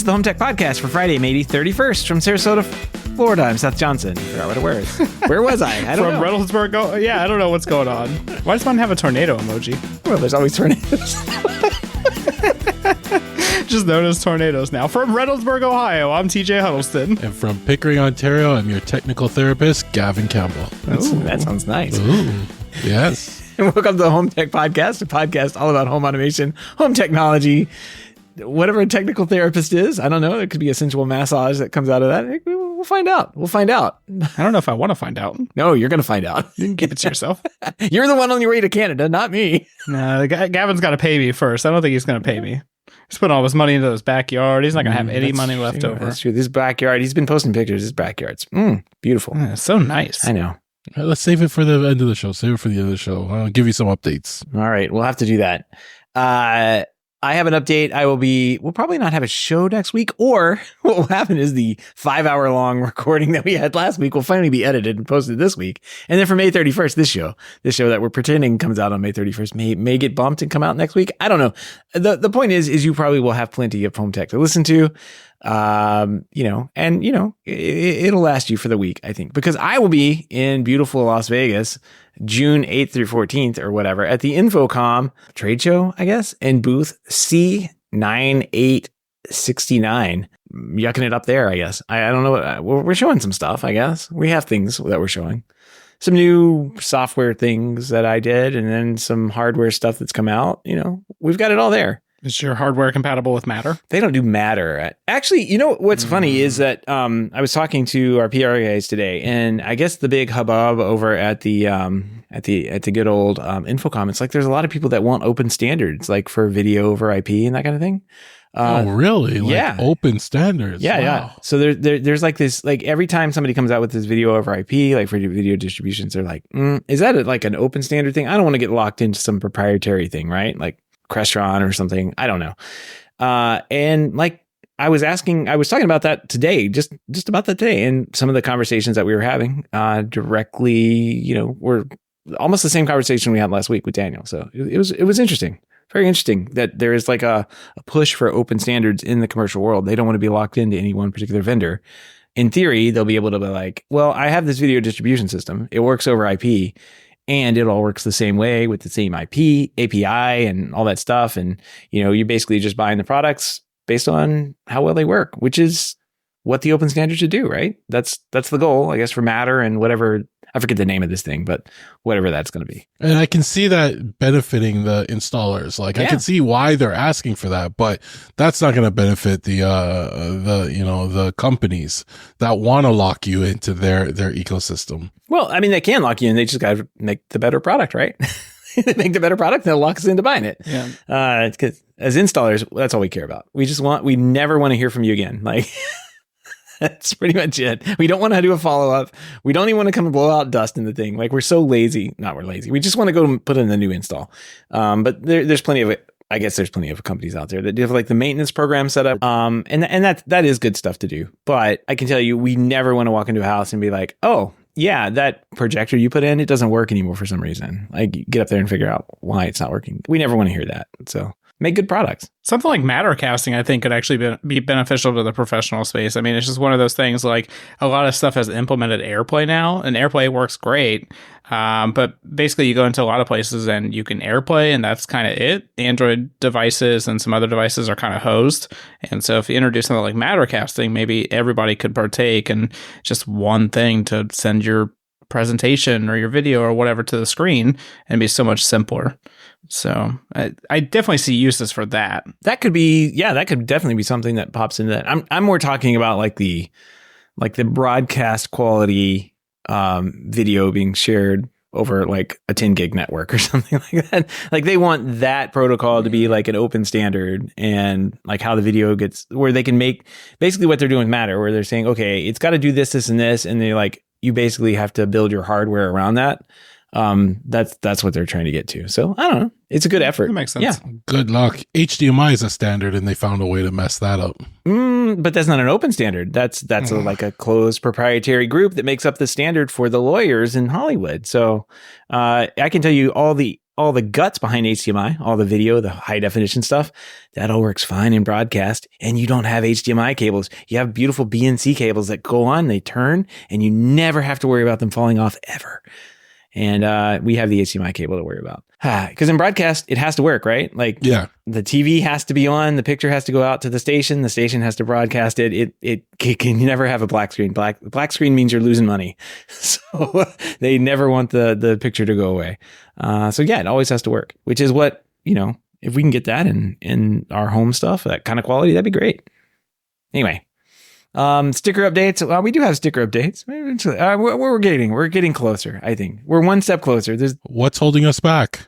is the Home Tech Podcast for Friday, May 31st from Sarasota, Florida. I'm Seth Johnson. I forgot what it was. Where was I? I don't know. From Reynoldsburg. Oh, yeah, I don't know what's going on. Why does mine have a tornado emoji? Well, there's always tornadoes. Just known as tornadoes now. From Reynoldsburg, Ohio, I'm TJ Huddleston. And from Pickering, Ontario, I'm your technical therapist, Gavin Campbell. That sounds nice. Ooh, yes. And welcome to the Home Tech Podcast, a podcast all about home automation, home technology, whatever a technical therapist is. I don't know. It could be a sensual massage that comes out of that. We'll find out. We'll find out. I don't know if I want to find out. No, you're going to find out. You can keep it to yourself. You're the one on your way to Canada, not me. No, Gavin's got to pay me first. I don't think he's going to pay me. He's putting all his money into his backyard. He's not going to have any money left over. That's true. This backyard, he's been posting pictures. His backyard's beautiful. Yeah, so nice. I know. All right, let's save it for the end of the show. Save it for the end of the show. I'll give you some updates. All right. We'll have to do that. I have an update. We'll probably not have a show next week, or what will happen is the 5-hour-long recording that we had last week will finally be edited and posted this week. And then for May 31st, this show that we're pretending comes out on May 31st may get bumped and come out next week. I don't know. The point is you probably will have plenty of home tech to listen to. It'll last you for the week, I think, because I will be in beautiful Las Vegas, June 8th through 14th or whatever at the Infocom trade show, I guess, in booth C9869, yucking it up there, I guess. I don't know. We're showing some stuff, I guess. We have things that we're showing. Some new software things that I did, and then some hardware stuff that's come out. We've got it all there. Is your hardware compatible with Matter? They don't do Matter. Actually, what's funny is that I was talking to our PR guys today, and I guess the big hubbub over at the good old Infocom, it's like there's a lot of people that want open standards, like for video over IP and that kind of thing. Oh, really? Like open standards? Yeah, wow. yeah. So there's like this, like every time somebody comes out with this video over IP, like for video distributions, they're like, is that like an open standard thing? I don't want to get locked into some proprietary thing, right? Like Crestron or something. I don't know. And like I was talking about that today, just about that today. And some of the conversations that we were having directly, were almost the same conversation we had last week with Daniel. So it was interesting. Very interesting that there is like a push for open standards in the commercial world. They don't want to be locked into any one particular vendor. In theory, they'll be able to be like, well, I have this video distribution system. It works over IP. And it all works the same way with the same IP, API, and all that stuff. And, you're basically just buying the products based on how well they work, which is what the open standard should do, right? That's the goal, I guess, for Matter and whatever. I forget the name of this thing, but whatever that's going to be. And I can see that benefiting the installers. Like I can see why they're asking for that, but that's not going to benefit the companies that want to lock you into their ecosystem. Well, I mean, they can lock you in. They just got to make the better product, right? They make the better product, they'll lock us into buying it. Yeah. Because as installers, that's all we care about. We never want to hear from you again. Like, that's pretty much it. We don't want to do a follow-up. We don't even want to come and blow out dust in the thing. Like, we're so lazy. Not we're lazy. We just want to go and put in the new install. But there's plenty of it. I guess there's plenty of companies out there that do have like the maintenance program set up. And that is good stuff to do. But I can tell you, we never want to walk into a house and be like, oh, yeah, that projector you put in, it doesn't work anymore for some reason. Like, get up there and figure out why it's not working. We never want to hear that. So make good products. Something like Matter casting, I think, could actually be beneficial to the professional space. I mean, it's just one of those things, like a lot of stuff has implemented AirPlay now, and AirPlay works great. But basically, you go into a lot of places and you can AirPlay, and that's kind of it. Android devices and some other devices are kind of hosed. And so if you introduce something like Matter casting, maybe everybody could partake in just one thing to send your presentation or your video or whatever to the screen, and be so much simpler. So I definitely see uses for that. That could definitely be something that pops into that. I'm more talking about like the broadcast quality video being shared over like a 10 gig network or something like that. Like they want that protocol to be like an open standard, and like how the video gets, where they can make basically what they're doing with Matter, where they're saying, okay, it's got to do this, this, and this. And they're like, you basically have to build your hardware around that. That's what they're trying to get to. So I don't know. It's a good effort. That makes sense. Yeah. Good luck. HDMI is a standard, and they found a way to mess that up. But that's not an open standard. That's like a closed proprietary group that makes up the standard for the lawyers in Hollywood. So I can tell you all the all the guts behind HDMI, all the video, the high definition stuff, that all works fine in broadcast. And you don't have HDMI cables. You have beautiful BNC cables that go on, they turn, and you never have to worry about them falling off ever. And we have the HDMI cable to worry about. Because in broadcast, it has to work, right? Like, Yeah. the TV has to be on, the picture has to go out to the station has to broadcast it. It can never have a black screen. Black screen means you're losing money. So they never want the picture to go away. So yeah, it always has to work, which is what, if we can get that in our home stuff, that kind of quality, that'd be great. Anyway. Sticker updates. Well, we do have sticker updates. We're getting closer. I think we're one step closer. What's holding us back?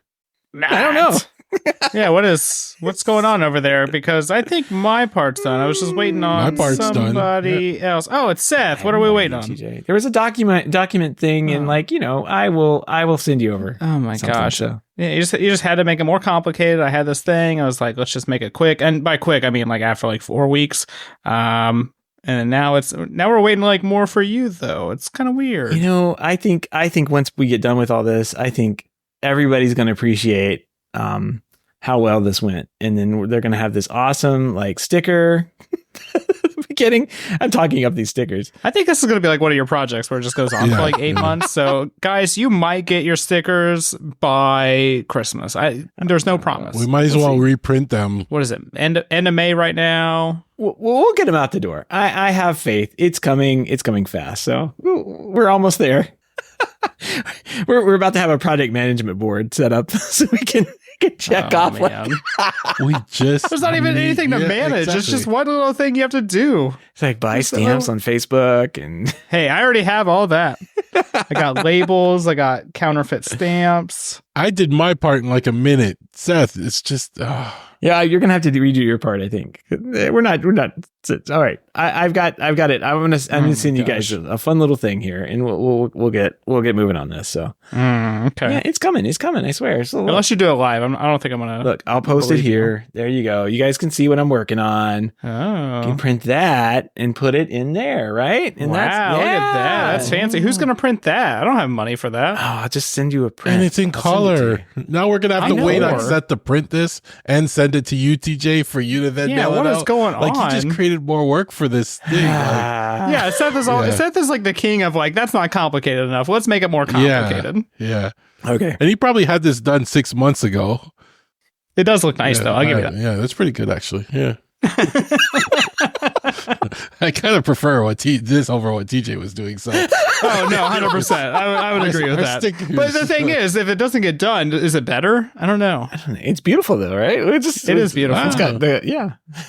I don't know. Yeah, what's going on over there? Because I think my part's done. I was just waiting on somebody else. Oh, it's Seth. What are we waiting on? TJ. There was a document thing, and I will send you over. Oh my gosh. So. Yeah, you just had to make it more complicated. I had this thing. I was like, let's just make it quick. And by quick, I mean like after 4 weeks. And now we're waiting more for you though. It's kind of weird. I think once we get done with all this, I think everybody's going to appreciate how well this went, and then they're going to have this awesome sticker. I'm talking up these stickers. I think this is going to be one of your projects where it just goes on for 8 months. So guys, you might get your stickers by Christmas. There's no promise. We might as well reprint them. What is it? End of May right now. We'll get them out the door. I have faith. It's coming. It's coming fast. So we're almost there. We're about to have a project management board set up so we can check off. There's not even anything to manage. Exactly. It's just one little thing you have to do. It's buy stamps on Facebook and hey, I already have all that. I got labels. I got counterfeit stamps. I did my part in a minute. Seth, it's just yeah, you're gonna have to redo your part. I think we're not. All right, I've got it. I'm gonna send you guys a fun little thing here, and we'll get moving on this. So okay, yeah, it's coming. I swear. So unless you do it live, I don't think I'm gonna look. I'll post it here. There you go. You guys can see what I'm working on. Oh, you can print that and put it in there, right? And wow, look at that. That's fancy. Who's gonna print that? I don't have money for that. Oh, I'll just send you a print, and it's in color. Now we're gonna have to wait on Seth to print this and send it to you, TJ, for you to then mail it out. What is going on? He just created more work for this thing. Yeah, Seth is Seth is the king of that's not complicated enough. Let's make it more complicated. Yeah. Okay. And he probably had this done 6 months ago. It does look nice though. I'll give you that. Yeah, that's pretty good actually. Yeah. I kind of prefer this over what TJ was doing. So, oh no, 100%. I would agree with that. But the thing is, if it doesn't get done, is it better? I don't know. It's beautiful though, right? It is beautiful. Wow. It's got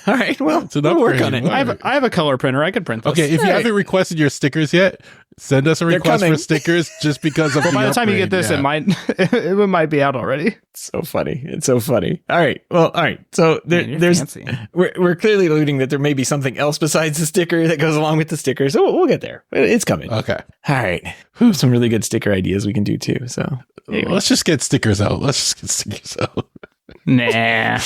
all right. Well, we'll work on it. I have a color printer. I could print this. Okay, if you haven't requested your stickers yet, send us a request for stickers just because of by the time you get this, it might be out already. It's so funny. All right. Well, all right. So we're clearly alluding that there may be something else besides the sticker that goes along with the sticker. So we'll get there. It's coming. Okay. All right. Some really good sticker ideas we can do too. So anyway. Let's just get stickers out. Nah.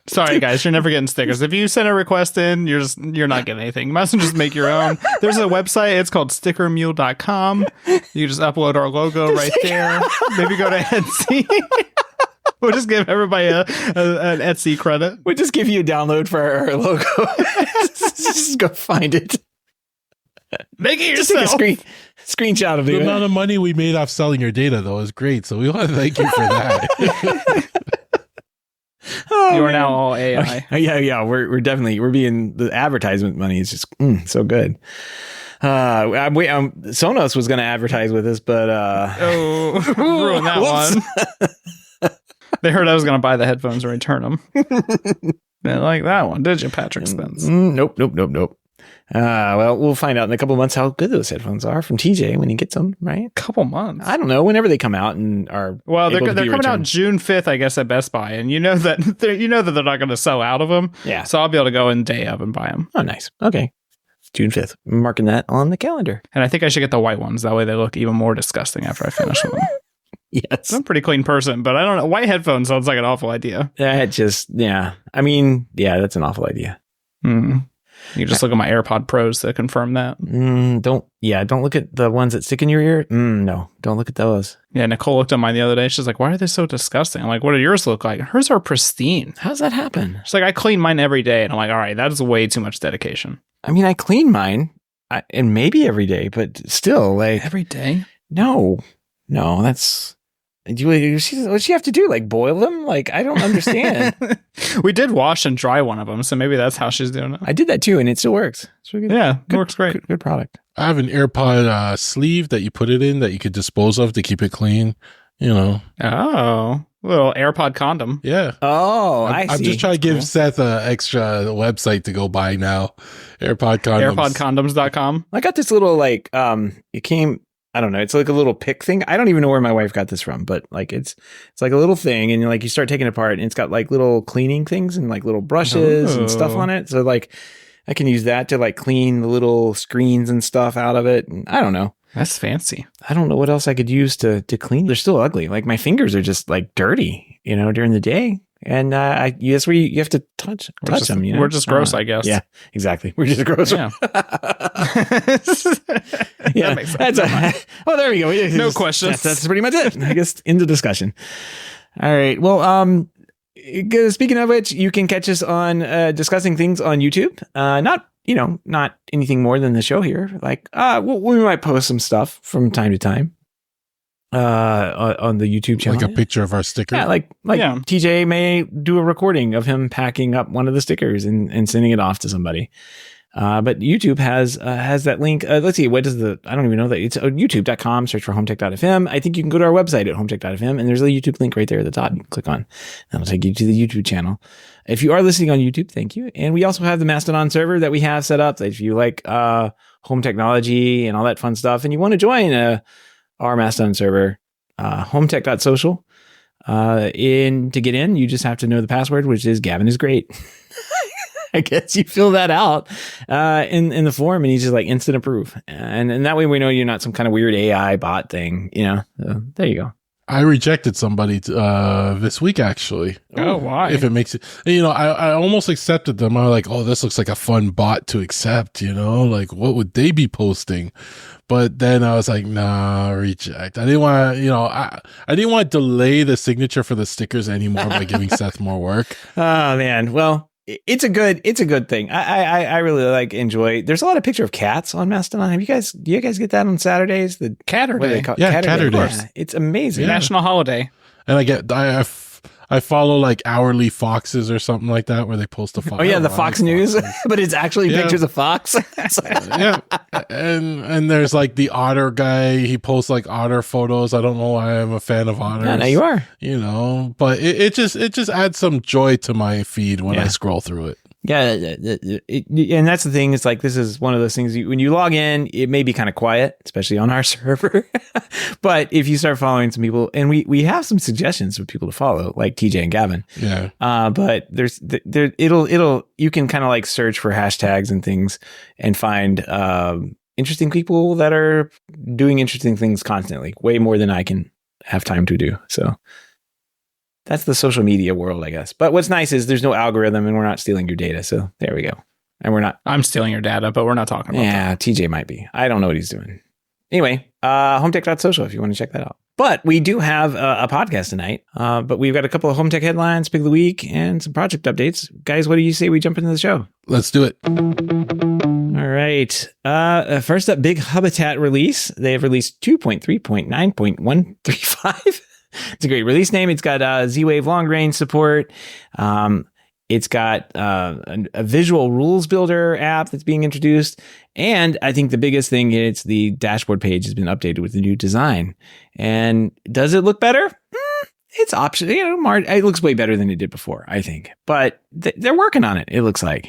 Sorry guys, you're never getting stickers. If you send a request in, you're not getting anything. You might as well just make your own. There's a website, it's called stickermule.com. You just upload our logo right there. Maybe go to Etsy. We'll just give everybody an Etsy credit. We'll just give you a download for our logo. Just go find it. Make it yourself. Just take a screenshot of it. The amount of money we made off selling your data though is great. So we want to thank you for that. You are now all AI. Okay. Yeah. We're definitely being, the advertisement money is just so good. Sonos was going to advertise with us, but ruin that one. They heard I was going to buy the headphones and return them. They like that one, did you, Patrick Spence? Nope. Well, we'll find out in a couple months how good those headphones are from TJ when he gets them, right? Couple months. I don't know. Whenever they come out and are they're coming out June 5th, I guess, at Best Buy, and you know that they're not going to sell out of them. Yeah. So I'll be able to go in day of and buy them. Oh, nice. Okay. June 5th. I'm marking that on the calendar. And I think I should get the white ones. That way they look even more disgusting after I finish with them. Yes. I'm a pretty clean person, but I don't know. White headphones sounds like an awful idea. That just, yeah. I mean, yeah, that's an awful idea. Hmm. You just look at my AirPod Pros to confirm that. Don't look at the ones that stick in your ear. No, don't look at those. Yeah, Nicole looked at mine the other day. She's like, why are they so disgusting? I'm like, what do yours look like? Hers are pristine. How's that happen? She's like, I clean mine every day. And I'm like, all right, that is way too much dedication. I mean, I clean mine and maybe every day, but still, like... Every day? No, that's... What'd she have to do? Like boil them? Like, I don't understand. We did wash and dry one of them, so maybe that's how she's doing it. I did that too, and it still works. It's really good. Yeah, it works great. Good product. I have an AirPod sleeve that you put it in that you could dispose of to keep it clean. Oh, little AirPod condom. Yeah. Oh, I see. I'm just trying to give Seth an extra website to go buy now. AirPod condoms. AirPodcondoms.com. I got this little it came. I don't know. It's like a little pick thing. I don't even know where my wife got this from, but like it's like a little thing, and like you start taking it apart, and it's got like little cleaning things and like little brushes and stuff on it. So like I can use that to like clean the little screens and stuff out of it. And I don't know. That's fancy. I don't know what else I could use to clean. They're still ugly. Like my fingers are just like dirty, during the day. And that's where you have to touch them. We're just gross, I guess. Yeah, exactly. We're just gross. Yeah. Yeah. There we go. No questions. That's pretty much it. I guess into discussion. All right. Well, speaking of which, you can catch us on discussing things on YouTube. Not anything more than the show here. Like, we might post some stuff from time to time. On the YouTube channel, like a picture of our sticker. Yeah, TJ may do a recording of him packing up one of the stickers and sending it off to somebody. But YouTube has that link. Let's see, I don't even know that it's youtube.com. Search for HomeTech.fm. I think you can go to our website at HomeTech.fm, and there's a YouTube link right there at the top. You can click on, that'll take you to the YouTube channel. If you are listening on YouTube, thank you. And we also have the Mastodon server that we have set up. If you like home technology and all that fun stuff, and you want to join our Mastodon server, HomeTech.social. To get in, you just have to know the password, which is Gavin is great. I guess you fill that out in the form, and you just like instant approve, and that way we know you're not some kind of weird AI bot thing. So there you go. I rejected somebody this week, actually. Oh, why? If it makes it, I almost accepted them. I was like, oh, this looks like a fun bot to accept, like what would they be posting? But then I was like, nah, reject. I didn't want to, I didn't want to delay the signature for the stickers anymore by giving Seth more work. Oh man. Well, it's a good thing. I really enjoy. There's a lot of picture of cats on Mastodon. Do you guys get that on Saturdays? The Catter Day. Catter Day. Yeah, it's amazing. Yeah. National holiday. And I follow like Hourly Foxes or something like that, where they post a fox. Oh yeah, the Fox News, but it's actually pictures of fox. Yeah, and there's like the otter guy. He posts like otter photos. I don't know why I'm a fan of otters. No, you are. But it just adds some joy to my feed when I scroll through it. Yeah, and that's the thing. It's like this is one of those things. When you log in, it may be kind of quiet, especially on our server. But if you start following some people, and we have some suggestions for people to follow, like TJ and Gavin. Yeah. But you can kind of like search for hashtags and things and find interesting people that are doing interesting things constantly, way more than I can have time to do. So. That's the social media world, I guess. But what's nice is there's no algorithm and we're not stealing your data. So there we go. And we're not. I'm stealing your data, but we're not talking about that. Yeah, TJ might be. I don't know what he's doing. Anyway, HomeTech.social if you want to check that out. But we do have a podcast tonight. But we've got a couple of home tech headlines, pick of the week, and some project updates. Guys, what do you say we jump into the show? Let's do it. All right. First up, big Hubitat release. They have released 2.3.9.135. It's a great release name. It's got Z-Wave long range support. It's got a visual rules builder app that's being introduced. And I think the biggest thing is the dashboard page has been updated with the new design. And does it look better? It's optional. It looks way better than it did before, I think. But they're working on it, it looks like.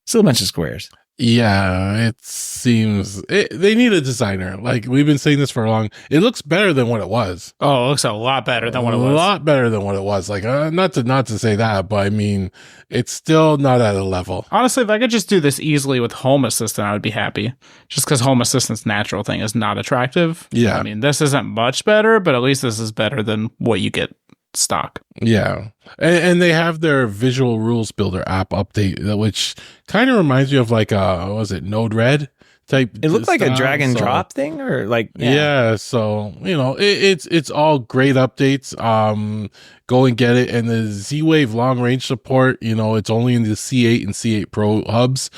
Still a bunch of squares. Yeah, it seems they need a designer. Like we've been saying this for long. It looks better than what it was. Oh, it looks a lot better than what it was. A lot better than what it was. Like not to say that, but I mean, it's still not at a level. Honestly, if I could just do this easily with Home Assistant, I would be happy. Just because Home Assistant's natural thing is not attractive. Yeah, I mean, this isn't much better, but at least this is better than what you get stock. Yeah. And they have their Visual Rules Builder app update, which kind of reminds me of like what was it, Node-RED type. It looked like a style, drag and so- drop thing, or like Yeah, so it's all great updates. Go and get it. And the Z-Wave long range support, it's only in the C8 and C8 Pro hubs.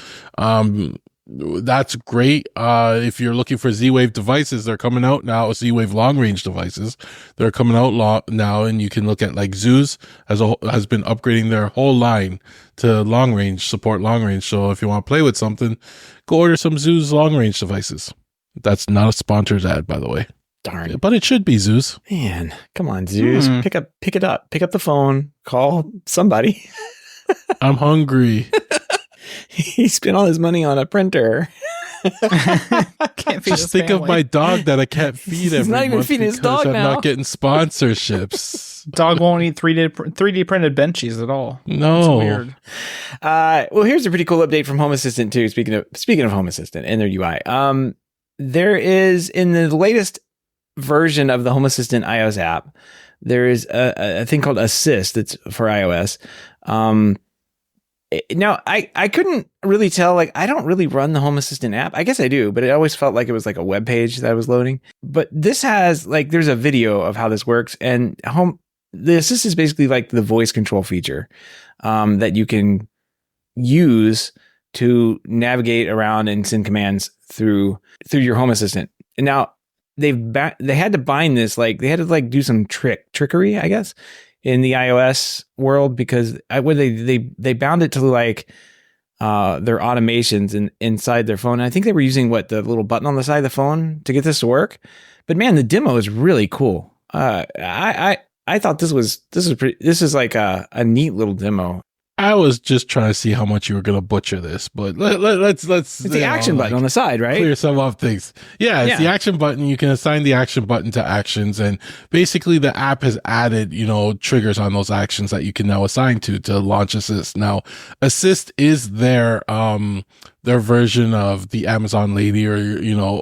That's great. If you're looking for Z-Wave devices, they're coming out now. Z-Wave long range devices, they're coming out now, and you can look at like Zeus has been upgrading their whole line to long range, support long range. So if you want to play with something, go order some Zeus long range devices. That's not a sponsored ad, by the way. Darn. But it should be Zeus. Man, come on, Zeus. Pick it up. Pick up the phone. Call somebody. I'm hungry. He spent all his money on a printer. Can't feed Just his think of family. my dog that I can't feed every He's not even month feeding his because dog I'm now. not getting sponsorships. Dog won't eat 3D printed benchies at all. No. It's weird. Well, here's a pretty cool update from Home Assistant too. Speaking of Home Assistant and their UI, there is in the latest version of the Home Assistant iOS app, there is a thing called Assist that's for iOS. Now, I couldn't really tell, like, I don't really run the Home Assistant app. I guess I do, but it always felt like it was like a web page that I was loading. But this has, like, there's a video of how this works. And the Assist is basically like the voice control feature that you can use to navigate around and send commands through your Home Assistant. And now they had to bind this, like, they had to like do some trickery, I guess, in the iOS world, because they bound it to like their automations inside their phone. And I think they were using the little button on the side of the phone to get this to work. But man, the demo is really cool. I thought this is like a neat little demo. I was just trying to see how much you were going to butcher this, but let's It's the action button on the side, right? Clear some of things. Yeah, it's Yeah. the action button. You can assign the action button to actions, and basically the app has added, triggers on those actions that you can now assign to launch Assist. Now, Assist is their version of the Amazon Lady or,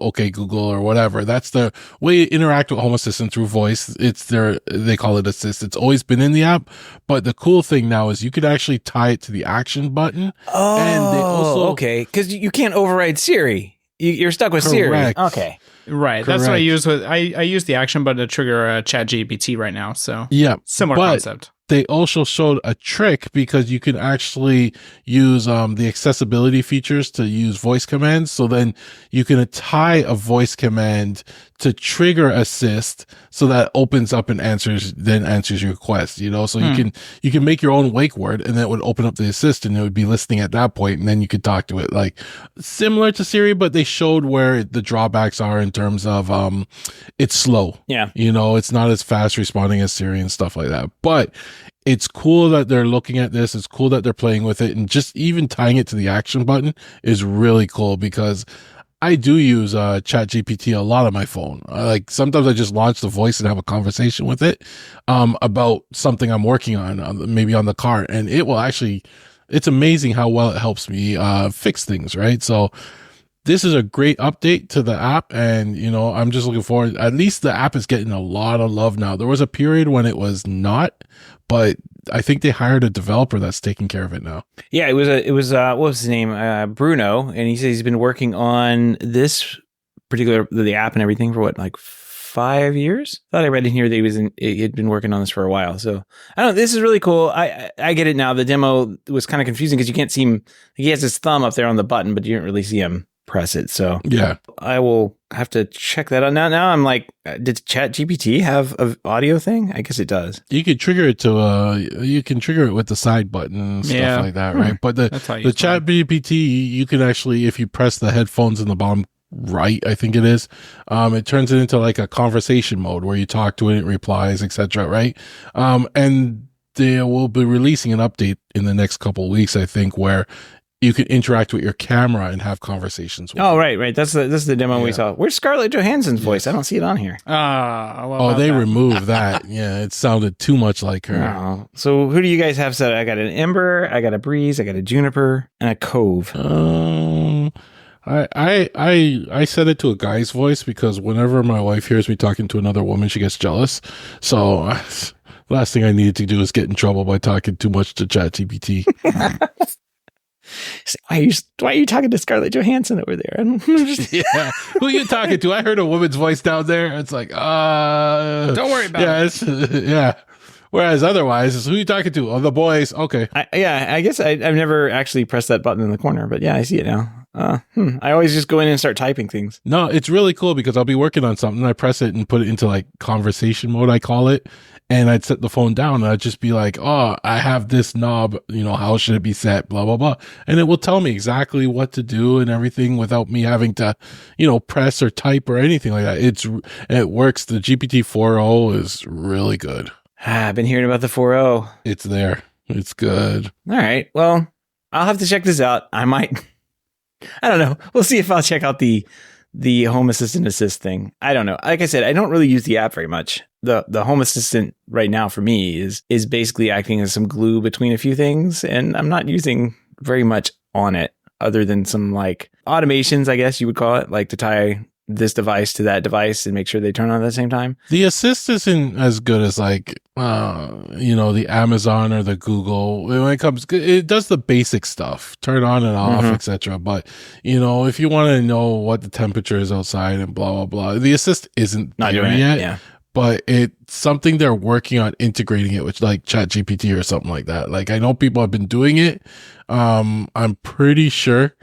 OK Google or whatever. That's the way to interact with Home Assistant through voice. They call it Assist. It's always been in the app. But the cool thing now is you could actually tie it to the action button. Oh, and they also, okay. Because you can't override Siri. You're stuck with Correct. Siri. Okay. Right. That's what I Correct. use with I use the action button to trigger ChatGPT right now. So yeah, similar but concept. they also showed a trick because you can actually use the accessibility features to use voice commands. So then you can tie a voice command to trigger Assist, so that opens up and answers your request, so you can make your own wake word, and then it would open up the Assist, and it would be listening at that point, and then you could talk to it, like similar to Siri, but they showed where the drawbacks are in terms of it's slow. Yeah. It's not as fast responding as Siri and stuff like that. But it's cool that they're looking at this. It's cool that they're playing with it, and just even tying it to the action button is really cool, because I do use ChatGPT a lot on my phone. Like sometimes I just launch the voice and have a conversation with it about something I'm working on, maybe on the car, and it will actually. It's amazing how well it helps me fix things. Right, so. This is a great update to the app, and I'm just looking forward. At least the app is getting a lot of love now. There was a period when it was not, but I think they hired a developer that's taking care of it now. Yeah, it was what was his name? Bruno, and he says he's been working on this particular the app and everything for like 5 years. Thought I read in here that he had been working on this for a while. So I don't know. This is really cool. I get it now. The demo was kind of confusing because you can't see him. He has his thumb up there on the button, but you don't really see him press it. So Yeah. I will have to check that out. Now I'm like, did ChatGPT have an audio thing? I guess it does. You can trigger it with the side button and stuff like that, right? But the ChatGPT, you can actually, if you press the headphones in the bottom right, I think it is, it turns it into like a conversation mode where you talk to it, it replies, etc. Right? And they will be releasing an update in the next couple of weeks, I think, where you can interact with your camera and have conversations with it. Right. That's the demo we saw. Where's Scarlett Johansson's voice? I don't see it on here. They removed that. Yeah, it sounded too much like her. Oh. So who do you guys have set? I got an Ember, I got a Breeze, I got a Juniper, and a Cove. I set it to a guy's voice because whenever my wife hears me talking to another woman, she gets jealous. So Last thing I needed to do is get in trouble by talking too much to ChatGPT. Why are you talking to Scarlett Johansson over there? Yeah. Who are you talking to? I heard a woman's voice down there. It's like, don't worry about it. Yeah. Whereas otherwise, it's who are you talking to? Oh, the boys. Okay. I guess I've never actually pressed that button in the corner, but yeah, I see it now. I always just go in and start typing things. No, it's really cool because I'll be working on something. I press it and put it into like conversation mode, I call it. And I'd set the phone down and I'd just be like, oh, I have this knob, how should it be set? Blah, blah, blah. And it will tell me exactly what to do and everything without me having to, press or type or anything like that. It works. The GPT-4o is really good. I've been hearing about the 4o. It's there. It's good. All right. Well, I'll have to check this out. I don't know. We'll see if I'll check out the Home Assistant Assist thing. I don't know. Like I said, I don't really use the app very much. The Home Assistant right now for me is basically acting as some glue between a few things, and I'm not using very much on it other than some like automations, I guess you would call it, like to tie this device to that device and make sure they turn on at the same time. The Assist isn't as good as like, the Amazon or the Google. When it does the basic stuff, turn on and off, etc. But, if you want to know what the temperature is outside and blah, blah, blah, the Assist isn't not there doing yet. It, yeah. But it's something they're working on integrating it with like ChatGPT or something like that. Like I know people have been doing it. I'm pretty sure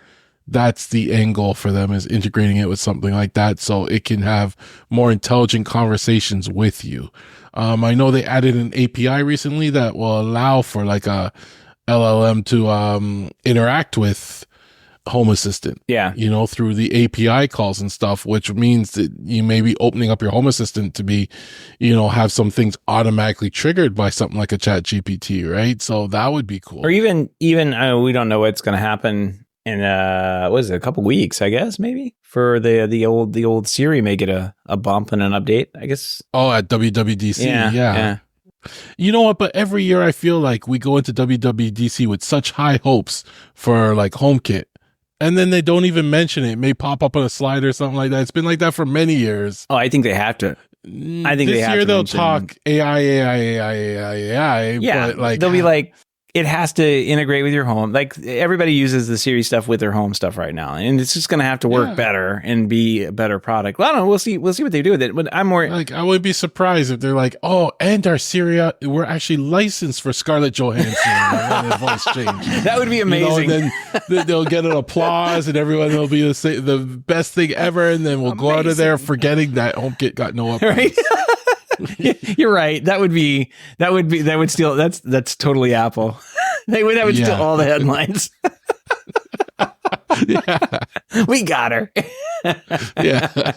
that's the end goal for them, is integrating it with something like that so it can have more intelligent conversations with you. I know they added an API recently that will allow for like a LLM to interact with Home Assistant. Yeah. Through the API calls and stuff, which means that you may be opening up your Home Assistant to be, have some things automatically triggered by something like a Chat GPT, right? So that would be cool. Or even we don't know what's going to happen in a couple weeks, I guess, maybe for the old Siri may get a bump and an update, I guess. Oh, at WWDC. Yeah. You know what? But every year I feel like we go into WWDC with such high hopes for like HomeKit. And then they don't even mention it. It may pop up on a slide or something like that. It's been like that for many years. Oh, I think they have to. I think this year they'll talk AI. Yeah, but like they'll be like, it has to integrate with your home. Like everybody uses the Siri stuff with their home stuff right now, and it's just going to have to work better and be a better product. Well, I don't know. We'll see what they do with it. But I'm more like, I would be surprised if they're like, oh, and our Siri, we're actually licensed for Scarlett Johansson. And their voice change. That would be amazing. And then they'll get an applause, and everyone will be the best thing ever. And then we'll go out of there forgetting that HomeKit got no upgrades. Right? You're right. That would steal. That's totally Apple. That would steal all the headlines. We got her. Yeah.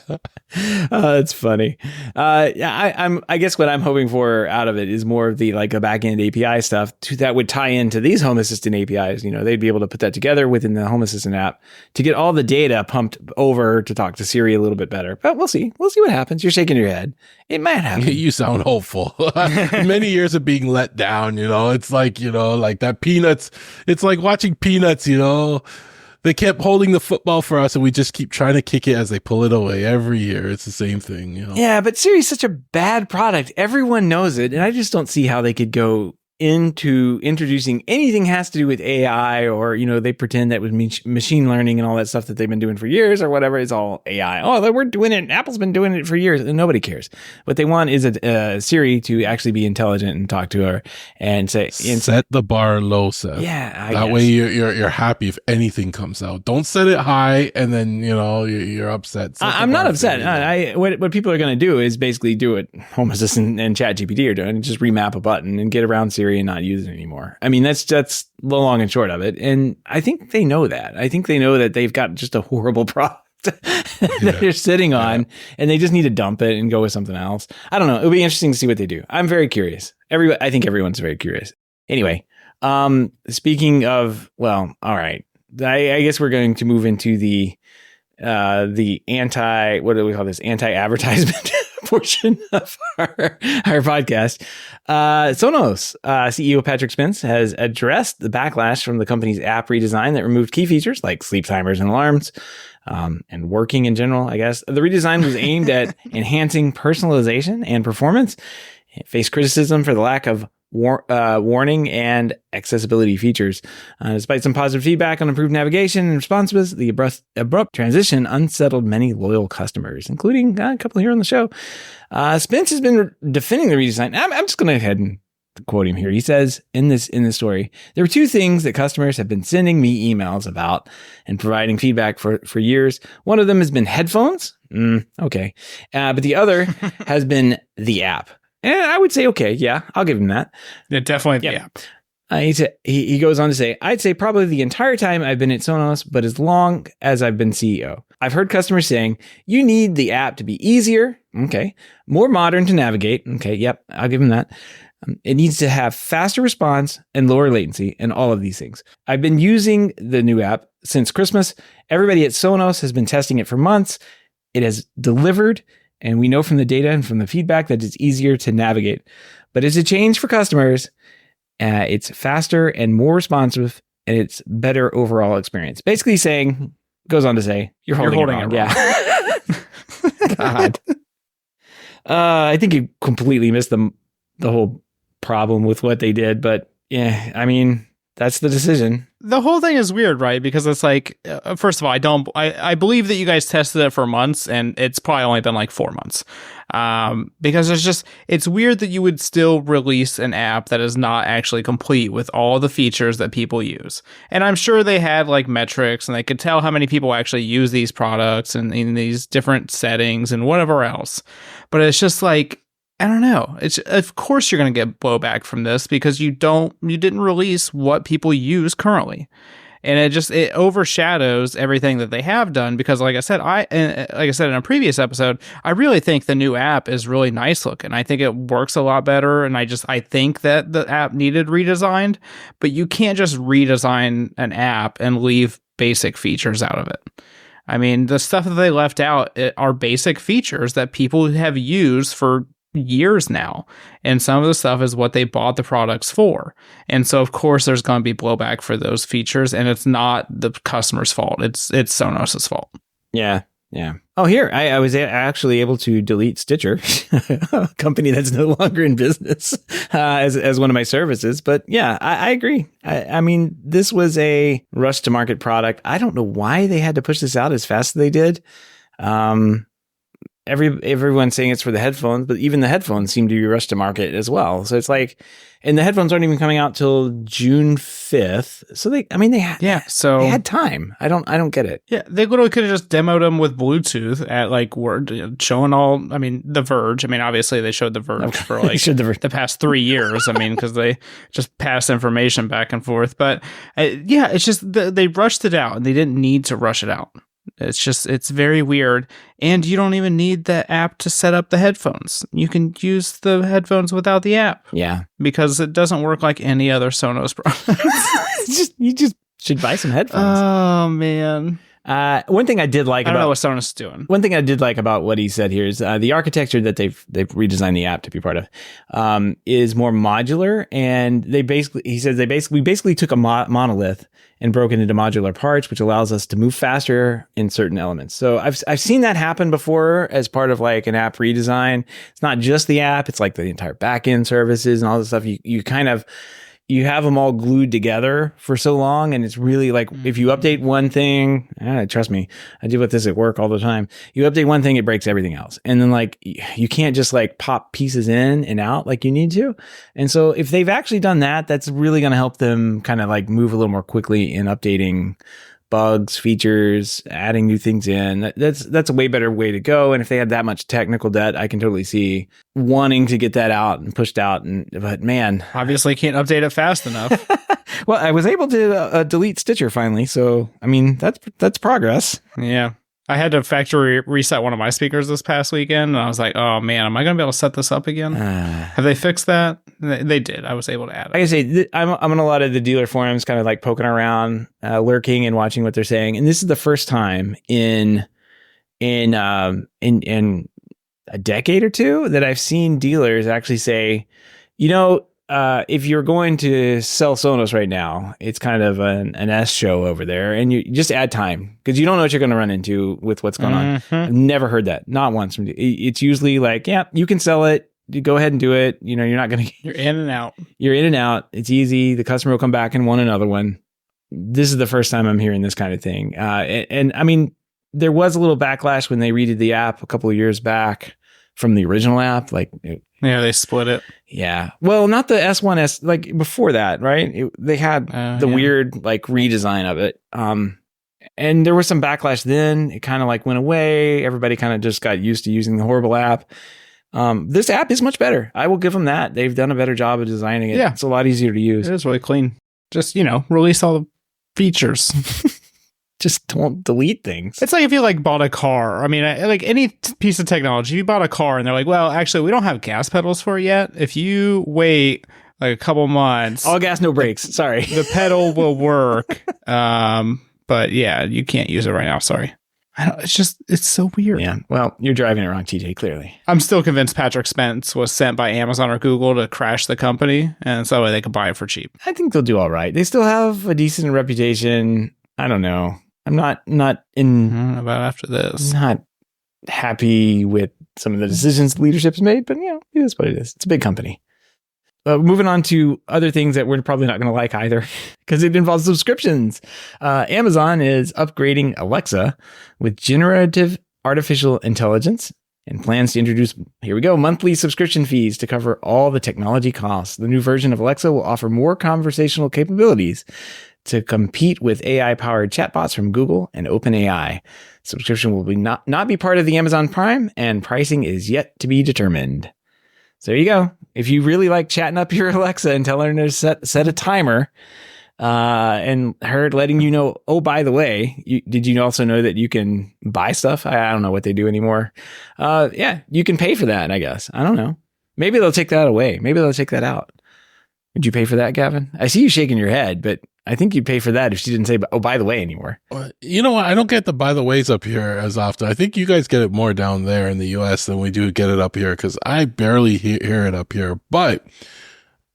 It's funny. I guess what I'm hoping for out of it is more of the like a back end API stuff that would tie into these Home Assistant APIs. They'd be able to put that together within the Home Assistant app to get all the data pumped over to talk to Siri a little bit better. But we'll see. We'll see what happens. You're shaking your head. It might happen. You sound hopeful. Many years of being let down, it's like, like that Peanuts. It's like watching Peanuts, They kept holding the football for us, and we just keep trying to kick it as they pull it away every year. It's the same thing, Yeah, but Siri's such a bad product. Everyone knows it, and I just don't see how they could go into introducing anything has to do with AI or, they pretend that with machine learning and all that stuff that they've been doing for years or whatever. It's all AI. Oh, we're doing it. Apple's been doing it for years and nobody cares. What they want is a Siri to actually be intelligent and talk to her and say, set the bar low, Seth. Yeah. That way you're happy if anything comes out. Don't set it high and then, you're upset. I'm not upset. What people are going to do is basically do what Home Assistant and ChatGPT are doing, just remap a button and get around Siri and not use it anymore. I mean, that's the long and short of it. And I think they know that. I think they know that they've got just a horrible product that they're sitting on, and they just need to dump it and go with something else. I don't know. It'll be interesting to see what they do. I'm very curious. I think everyone's very curious. Anyway, speaking of, well, all right. I guess we're going to move into the what do we call this? Anti-advertisement portion of our podcast. Sonos CEO Patrick Spence has addressed the backlash from the company's app redesign that removed key features like sleep timers and alarms, and working in general, I guess. The redesign was aimed at enhancing personalization and performance. Face criticism for the lack of warning and accessibility features. Despite some positive feedback on improved navigation and responsiveness, the abrupt transition unsettled many loyal customers, including a couple here on the show. Spence has been defending the redesign. I'm just going to go ahead and quote him here. He says in this story, there were two things that customers have been sending me emails about and providing feedback for years. One of them has been headphones. Okay. But the other has been the app. And I would say, okay, yeah, I'll give him that. Yeah, definitely the app. He goes on to say, I'd say probably the entire time I've been at Sonos, but as long as I've been CEO. I've heard customers saying, you need the app to be easier. Okay. More modern to navigate. Okay. Yep. I'll give him that. It needs to have faster response and lower latency and all of these things. I've been using the new app since Christmas. Everybody at Sonos has been testing it for months. It has delivered. And we know from the data and from the feedback that it's easier to navigate. But it's a change for customers. It's faster and more responsive, and it's better overall experience. Basically saying, goes on to say, you're holding it wrong. Yeah. God. I think you completely missed the whole problem with what they did. But yeah, I mean, that's the decision. The whole thing is weird, right? Because it's like, first of all, I believe that you guys tested it for months, and it's probably only been like 4 months. Because it's weird that you would still release an app that is not actually complete with all the features that people use. And I'm sure they had like metrics, and they could tell how many people actually use these products and in these different settings and whatever else. But it's just like, I don't know. It's, of course you're going to get blowback from this because you didn't release what people use currently. And it overshadows everything that they have done because like I said in a previous episode, I really think the new app is really nice looking. I think it works a lot better, and I think that the app needed redesigned, but you can't just redesign an app and leave basic features out of it. I mean, the stuff that they left out are basic features that people have used for years now, and some of the stuff is what they bought the products for, and so of course there's going to be blowback for those features, and it's not the customer's fault, it's Sonos's fault. Yeah Oh, here I was actually able to delete Stitcher, a company that's no longer in business, as one of my services. But yeah, I agree. I mean, this was a rush to market product. I don't know why they had to push this out as fast as they did. Everyone's saying it's for the headphones, but even the headphones seem to be rushed to market as well. So it's like, and the headphones aren't even coming out till June 5th. So they had time. I don't get it. Yeah. They literally could have just demoed them with Bluetooth at like Word, showing The Verge. I mean, obviously they showed The Verge for like the past 3 years. I mean, cause they just pass information back and forth, but it's just they rushed it out, and they didn't need to rush it out. It's very weird. And you don't even need the app to set up the headphones. You can use the headphones without the app. Yeah. Because it doesn't work like any other Sonos product. You just should buy some headphones. Oh, man. One thing I did like I don't know what Sonos is doing. One thing I did like about what he said here is the architecture that they've redesigned the app to be part of is more modular, and we basically took a monolith and broke it into modular parts, which allows us to move faster in certain elements. So I've seen that happen before as part of like an app redesign. It's not just the app; it's like the entire backend services and all this stuff. You have them all glued together for so long, and it's really like if you update one thing, trust me, I deal with this at work all the time. You update one thing, it breaks everything else, and then like you can't just like pop pieces in and out like you need to. And so if they've actually done that, that's really going to help them kind of like move a little more quickly in updating bugs, features, adding new things in. That's a way better way to go. And if they had that much technical debt, I can totally see wanting to get that out and pushed out. But man, obviously can't update it fast enough. Well, I was able to delete Stitcher finally. So, I mean, that's progress. Yeah. I had to factory reset one of my speakers this past weekend, and I was like, oh man, am I going to be able to set this up again? Have they fixed that? They did. I was able to add it. Like I say, I'm on a lot of the dealer forums, kind of like poking around, lurking and watching what they're saying. And this is the first time in a decade or two that I've seen dealers actually say, if you're going to sell Sonos right now, it's kind of an S show over there, and you just add time because you don't know what you're going to run into with what's going on. I've never heard that, not once. It's usually like, yeah, you can sell it. You go ahead and do it. You're not going to. You're in and out. You're in and out. It's easy. The customer will come back and want another one. This is the first time I'm hearing this kind of thing. And I mean, there was a little backlash when they redid the app a couple of years back from the original app. Yeah, they split it. Yeah. Well, not the S1, like before that, right? They had the weird redesign of it. And there was some backlash then. It kind of went away. Everybody kind of just got used to using the horrible app. This app is much better. I will give them that. They've done a better job of designing it. Yeah. It's a lot easier to use. It is really clean. Just, release all the features. Just don't delete things. It's like if you bought a car. I mean, any piece of technology, if you bought a car and they're like, well, actually, we don't have gas pedals for it yet. If you wait a couple months. All gas, no brakes. Sorry. The pedal will work. But yeah, you can't use it right now. Sorry. It's so weird. Yeah. Well, you're driving it wrong, TJ, clearly. I'm still convinced Patrick Spence was sent by Amazon or Google to crash the company. And so that way they could buy it for cheap. I think they'll do all right. They still have a decent reputation. I don't know. I'm not about after this. Not happy with some of the decisions the leadership's made, but it is what it is. It's a big company. Moving on to other things that we're probably not going to like either, because it involves subscriptions. Amazon is upgrading Alexa with generative artificial intelligence and plans to introduce, here we go, monthly subscription fees to cover all the technology costs. The new version of Alexa will offer more conversational capabilities to compete with AI-powered chatbots from Google and OpenAI. Subscription will be not be part of the Amazon Prime, and pricing is yet to be determined. So there you go. If you really like chatting up your Alexa and telling her to set a timer, and her letting you know, oh, by the way, did you also know that you can buy stuff? I don't know what they do anymore. Yeah, you can pay for that, I guess. I don't know. Maybe they'll take that away. Maybe they'll take that out. Would you pay for that, Gavin? I see you shaking your head, but I think you'd pay for that if she didn't say, oh, by the way, anymore. You know what? I don't get the by the ways up here as often. I think you guys get it more down there in the US than we do get it up here, because I barely hear it up here. But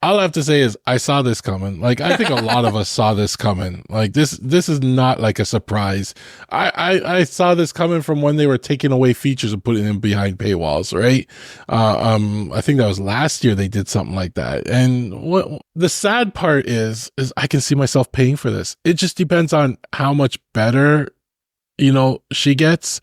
all I have to say is I saw this coming. I think a lot of us saw this coming. This is not a surprise. I saw this coming from when they were taking away features and putting them behind paywalls, right? I think that was last year they did something like that. And what the sad part is I can see myself paying for this. It just depends on how much better, she gets.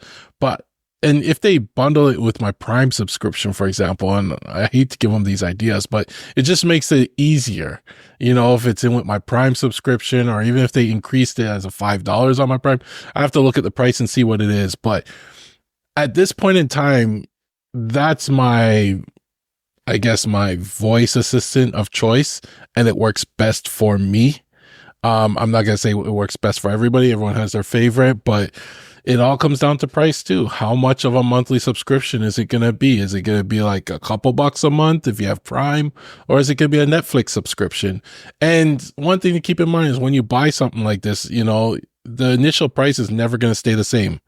And if they bundle it with my Prime subscription, for example, and I hate to give them these ideas, but it just makes it easier. If it's in with my Prime subscription, or even if they increased it as a $5 on my Prime, I have to look at the price and see what it is. But at this point in time, that's my voice assistant of choice, and it works best for me. I'm not going to say it works best for everybody. Everyone has their favorite, but it all comes down to price too. How much of a monthly subscription is it going to be? Is it going to be a couple bucks a month if you have Prime, or is it going to be a Netflix subscription? And one thing to keep in mind is when you buy something like this, the initial price is never going to stay the same.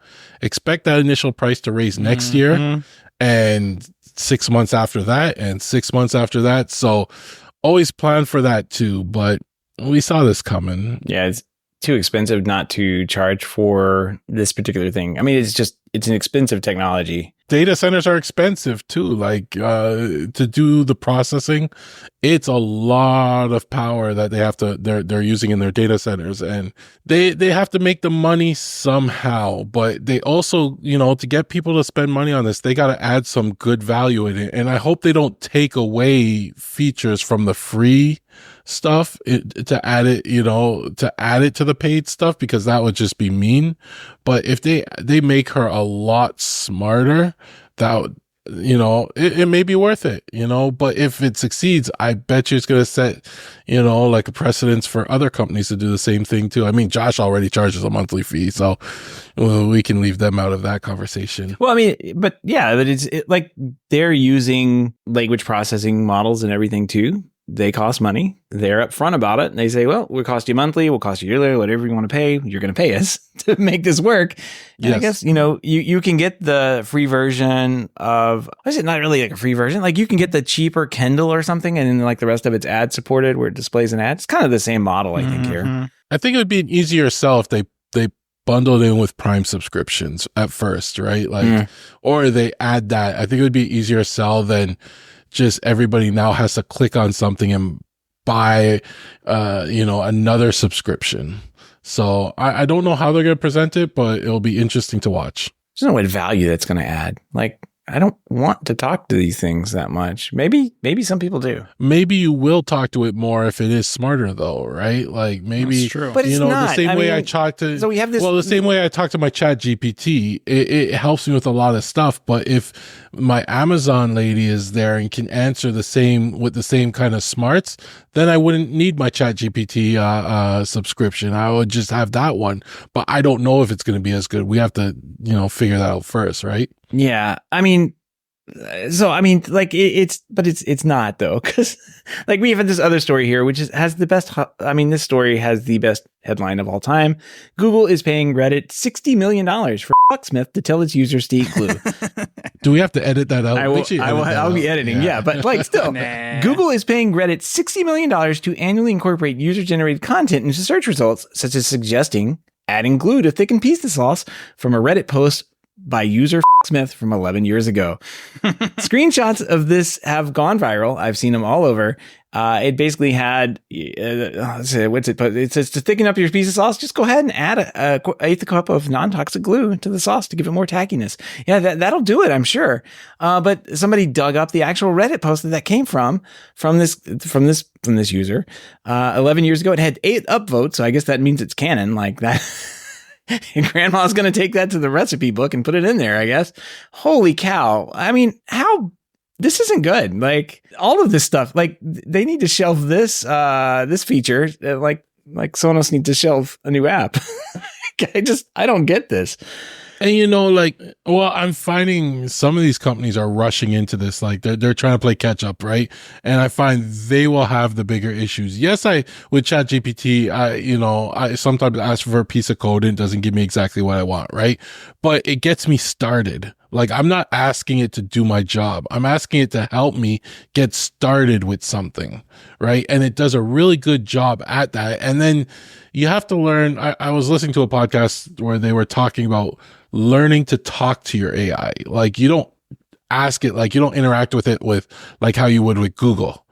Expect that initial price to raise next year, and 6 months after that, and 6 months after that. So always plan for that too. But we saw this coming. Yeah, it's too expensive not to charge for this particular thing. I mean, it's an expensive technology. Data centers are expensive too. To do the processing, it's a lot of power that they're using in their data centers, and they have to make the money somehow. But they also, to get people to spend money on this, they got to add some good value in it. And I hope they don't take away features from the free stuff to add it to the paid stuff, because that would just be mean. But if they make her a lot smarter, that it may be worth it, but if it succeeds, I bet you it's going to set, a precedence for other companies to do the same thing too. I mean, Josh already charges a monthly fee, so we can leave them out of that conversation. Well, I mean, but it's they're using language processing models and everything too. They cost money. They're upfront about it. And they say, well, we'll cost you monthly. We'll cost you yearly, whatever you want to pay. You're going to pay us to make this work. And yes. I guess, you can get the free version of, is it not really a free version? You can get the cheaper Kindle or something. And then the rest of it's ad supported where it displays an ad. It's kind of the same model, I think, here. I think it would be an easier sell if they bundled in with Prime subscriptions at first, right? Or they add that. I think it would be easier sell than just everybody now has to click on something and buy, another subscription. So I don't know how they're going to present it, but it'll be interesting to watch. There's no what value that's going to add. Like, I don't want to talk to these things that much. Maybe some people do. Maybe you will talk to it more if it is smarter, though, right? Like maybe, That's true. But it's not. the same I way mean, I talk to. So we have this. Well, the same way I talk to my Chat GPT, it helps me with a lot of stuff. But if my Amazon lady is there and can answer the same with the same kind of smarts, then I wouldn't need my Chat GPT subscription. I would just have that one. But I don't know if it's going to be as good. We have to, figure that out first, right? Yeah, I mean, like it's not though, because like we have this other story here, which has the best. I mean, this story has the best headline of all time. Google is paying Reddit $60 million for Locksmith to tell its users to eat glue. Do we have to edit that out? I'll be editing. Yeah, but like still, Google is paying Reddit $60 million to annually incorporate user-generated content into search results, such as suggesting adding glue to thicken pizza sauce from a Reddit post by user Smith from 11 years ago. Screenshots of this have gone viral. I've seen them all over. It basically had, what's it? It says to thicken up your piece of sauce, just go ahead and add an eighth cup of non-toxic glue to the sauce to give it more tackiness. Yeah, that'll do it, I'm sure. But somebody dug up the actual Reddit post that came from this user. 11 years ago, it had 8 upvotes. So I guess that means it's canon like that. Grandma's going to take that to the recipe book and put it in there, I guess. Holy cow. I mean, this isn't good. Like all of this stuff, like they need to shelve this feature. Like Sonos needs to shelve a new app. I don't get this. And I'm finding some of these companies are rushing into this, like they're trying to play catch up, right? And I find they will have the bigger issues. Yes, with ChatGPT, I sometimes ask for a piece of code and it doesn't give me exactly what I want, right? But it gets me started. Like I'm not asking it to do my job. I'm asking it to help me get started with something, right? And it does a really good job at that. And then you have to learn. I was listening to a podcast where they were talking about learning to talk to your AI. Like you don't ask it, like you don't interact with it with like how you would with Google.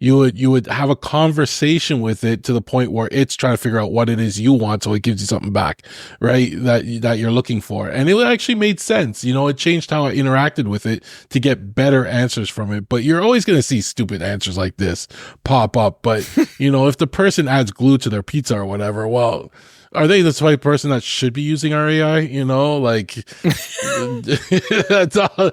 You would have a conversation with it to the point where it's trying to figure out what it is you want, so it gives you something back, right? That you're looking for. And it actually made sense. It changed how I interacted with it to get better answers from it. But you're always going to see stupid answers like this pop up. But, if the person adds glue to their pizza or whatever, well, are they the type of person that should be using our AI? Like that's all,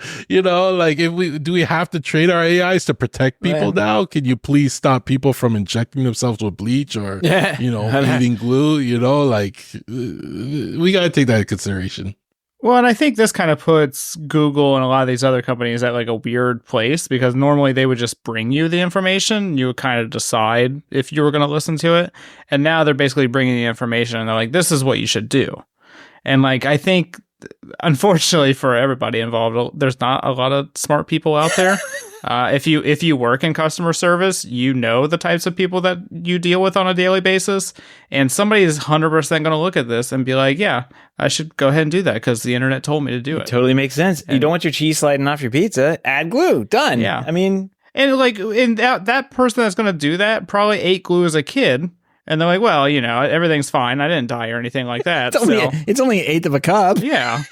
like do we have to train our AIs to protect people now? Can you please stop people from injecting themselves with bleach or, eating glue, like we got to take that into consideration. Well, and I think this kind of puts Google and a lot of these other companies at like a weird place, because normally they would just bring you the information. You would kind of decide if you were going to listen to it. And now they're basically bringing the information and they're like, this is what you should do. And like, I think, unfortunately for everybody involved, there's not a lot of smart people out there. If you work in customer service, the types of people that you deal with on a daily basis, and somebody is 100% going to look at this and be like, yeah, I should go ahead and do that because the internet told me to do it. Totally makes sense. You don't want your cheese sliding off your pizza, add glue. Done. Yeah. I mean, and like, and that person that's going to do that probably ate glue as a kid. And they're like, well, everything's fine. I didn't die or anything like that. It's only an eighth of a cup. Yeah.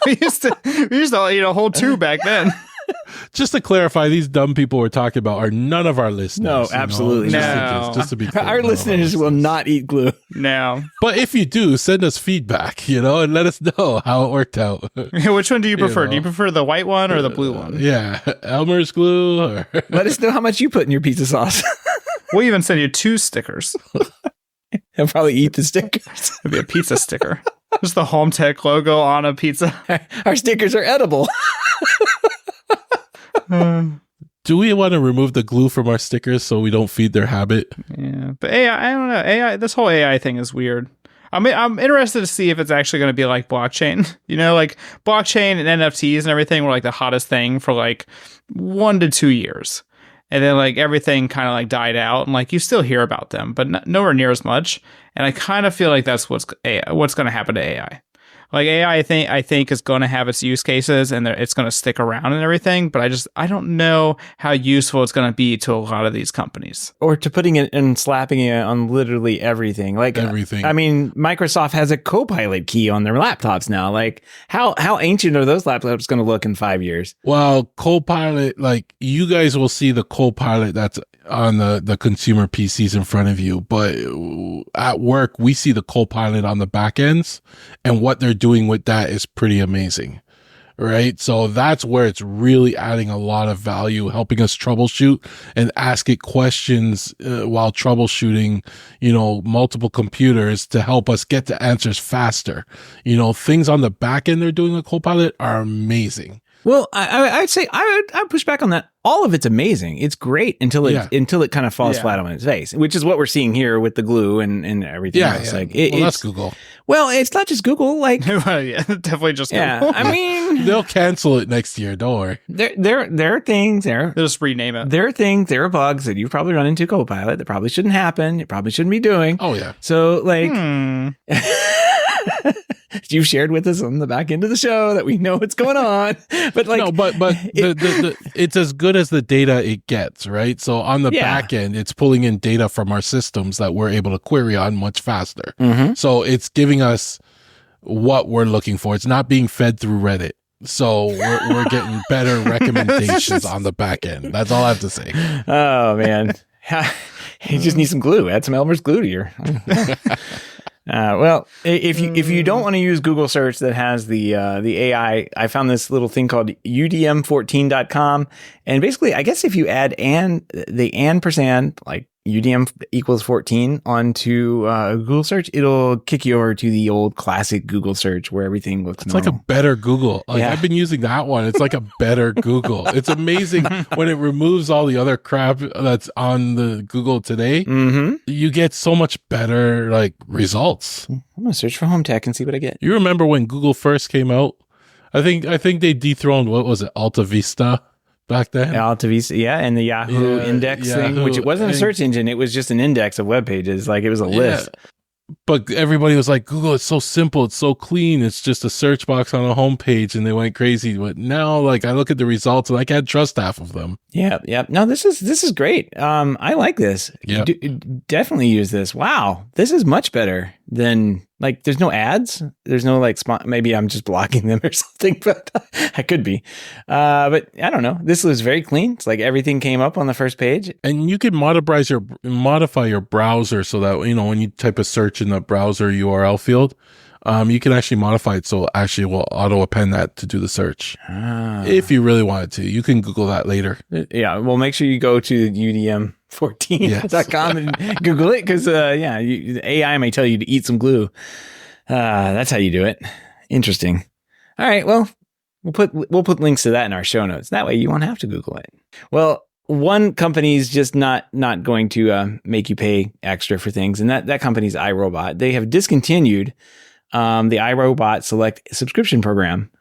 we used to hold 2 back then. Just to clarify, these dumb people we're talking about are none of our listeners. No, absolutely not. Just to be clear, our listeners will not eat glue. No. But if you do, send us feedback, and let us know how it worked out. Which one do you prefer? Do you prefer the white one or the blue one? Yeah. Elmer's glue. Or let us know how much you put in your pizza sauce. We'll even send you 2 stickers. I'll probably eat the stickers. It'll be a pizza sticker. Just the HomeTech logo on a pizza. Our stickers are edible. Do we want to remove the glue from our stickers so we don't feed their habit? Yeah, but AI, I don't know. AI, this whole AI thing is weird. I'm interested to see if it's actually going to be like blockchain. Like blockchain and NFTs and everything were like the hottest thing for like 1 to 2 years. And then like everything kind of like died out, and like you still hear about them, but nowhere near as much. And I kind of feel like that's what's going to happen to AI. Like AI, I think is going to have its use cases and it's going to stick around and everything. But I don't know how useful it's going to be to a lot of these companies. Or to putting it and slapping it on literally everything. Like everything. I mean, Microsoft has a Copilot key on their laptops now. Like how ancient are those laptops going to look in 5 years? Well, Copilot, like you guys will see the Copilot that's on the consumer PCs in front of you, but at work we see the Copilot on the back ends, and what they're doing with that is pretty amazing, right? So that's where it's really adding a lot of value, helping us troubleshoot and ask it questions while troubleshooting, multiple computers to help us get the answers faster. Things on the back end they're doing with Copilot are amazing. Well, I'd say I'd push back on that. All of it's amazing. It's great until it kind of falls flat on its face, which is what we're seeing here with the glue and everything else. Yeah. Like that's Google. Well, it's not just Google. Like, yeah, definitely just Google. Yeah, I mean, they'll cancel it next year. Don't worry. There are things there. They'll just rename it. There are bugs that you probably run into Copilot that probably shouldn't happen. You probably shouldn't be doing. Oh yeah. So like. You've shared with us on the back end of the show that we know what's going on, but like, no, but it's as good as the data it gets, right? So on the back end, it's pulling in data from our systems that we're able to query on much faster. Mm-hmm. So it's giving us what we're looking for. It's not being fed through Reddit. So we're getting better recommendations on the back end. That's all I have to say. Oh man, you just need some glue. Add some Elmer's glue to your. Well, if you don't want to use Google search that has the AI, I found this little thing called udm14.com. And basically, I guess if you add the ampersand, like UDM equals 14 onto Google search, it'll kick you over to the old classic Google search where everything looks normal. It's like a better Google. I've been using that one. It's like a better Google. It's amazing when it removes all the other crap that's on the Google today. Mm-hmm. You get so much better results. I'm going to search for HomeTech and see what I get. You remember when Google first came out? I think they dethroned, what was it, Alta Vista? Back then, Alta Vista, and the Yahoo index thing, which it wasn't a search engine; it was just an index of web pages. Like it was a list. But everybody was like, Google, it's so simple, it's so clean, it's just a search box on a homepage, and they went crazy. But now, I look at the results and I can't trust half of them. Yeah. No, this is great. I like this. Yeah, definitely use this. Wow, this is much better than there's no ads. There's no maybe I'm just blocking them or something, but I could be. But I don't know. This was very clean. It's like everything came up on the first page. And you can modify your browser so that, when you type a search in the browser URL field, you can actually modify it so it actually will auto append that to do the search. If you really wanted to. You can Google that later. Yeah, well, make sure you go to udm14.com and Google it because, AI may tell you to eat some glue. That's how you do it. Interesting. All right, well, we'll put links to that in our show notes. That way you won't have to Google it. Well, one company's just not going to make you pay extra for things, and that company's iRobot. They have discontinued the iRobot Select subscription program,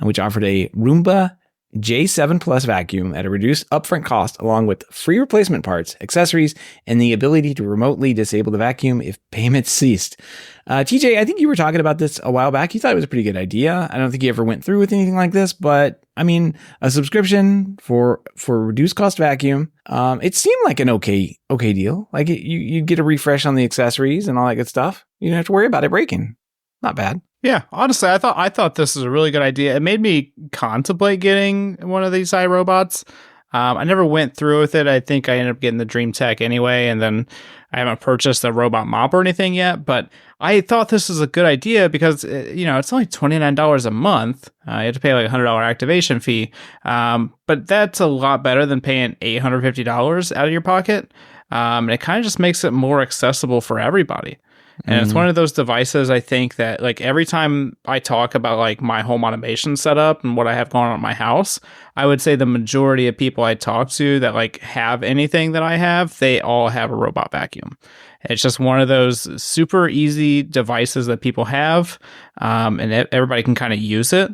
which offered a Roomba J7 Plus vacuum at a reduced upfront cost, along with free replacement parts, accessories, and the ability to remotely disable the vacuum if payments ceased. TJ, I think you were talking about this a while back. You thought it was a pretty good idea. I don't think you ever went through with anything like this, but I mean, a subscription for reduced cost vacuum, it seemed like an okay deal. Like you'd get a refresh on the accessories and all that good stuff. You don't have to worry about it breaking. Not bad. Yeah, honestly, I thought this was a really good idea. It made me contemplate getting one of these iRobots. I never went through with it. I think I ended up getting the Dream Tech anyway, and then I haven't purchased a robot mop or anything yet. But I thought this was a good idea because it's only $29 a month. You have to pay like $100 activation fee, but that's a lot better than paying $850 out of your pocket. And it kind of just makes it more accessible for everybody. And it's one of those devices, I think, that every time I talk about my home automation setup and what I have going on at my house, I would say the majority of people I talk to that have anything that I have, they all have a robot vacuum. It's just one of those super easy devices that people have, and everybody can kind of use it.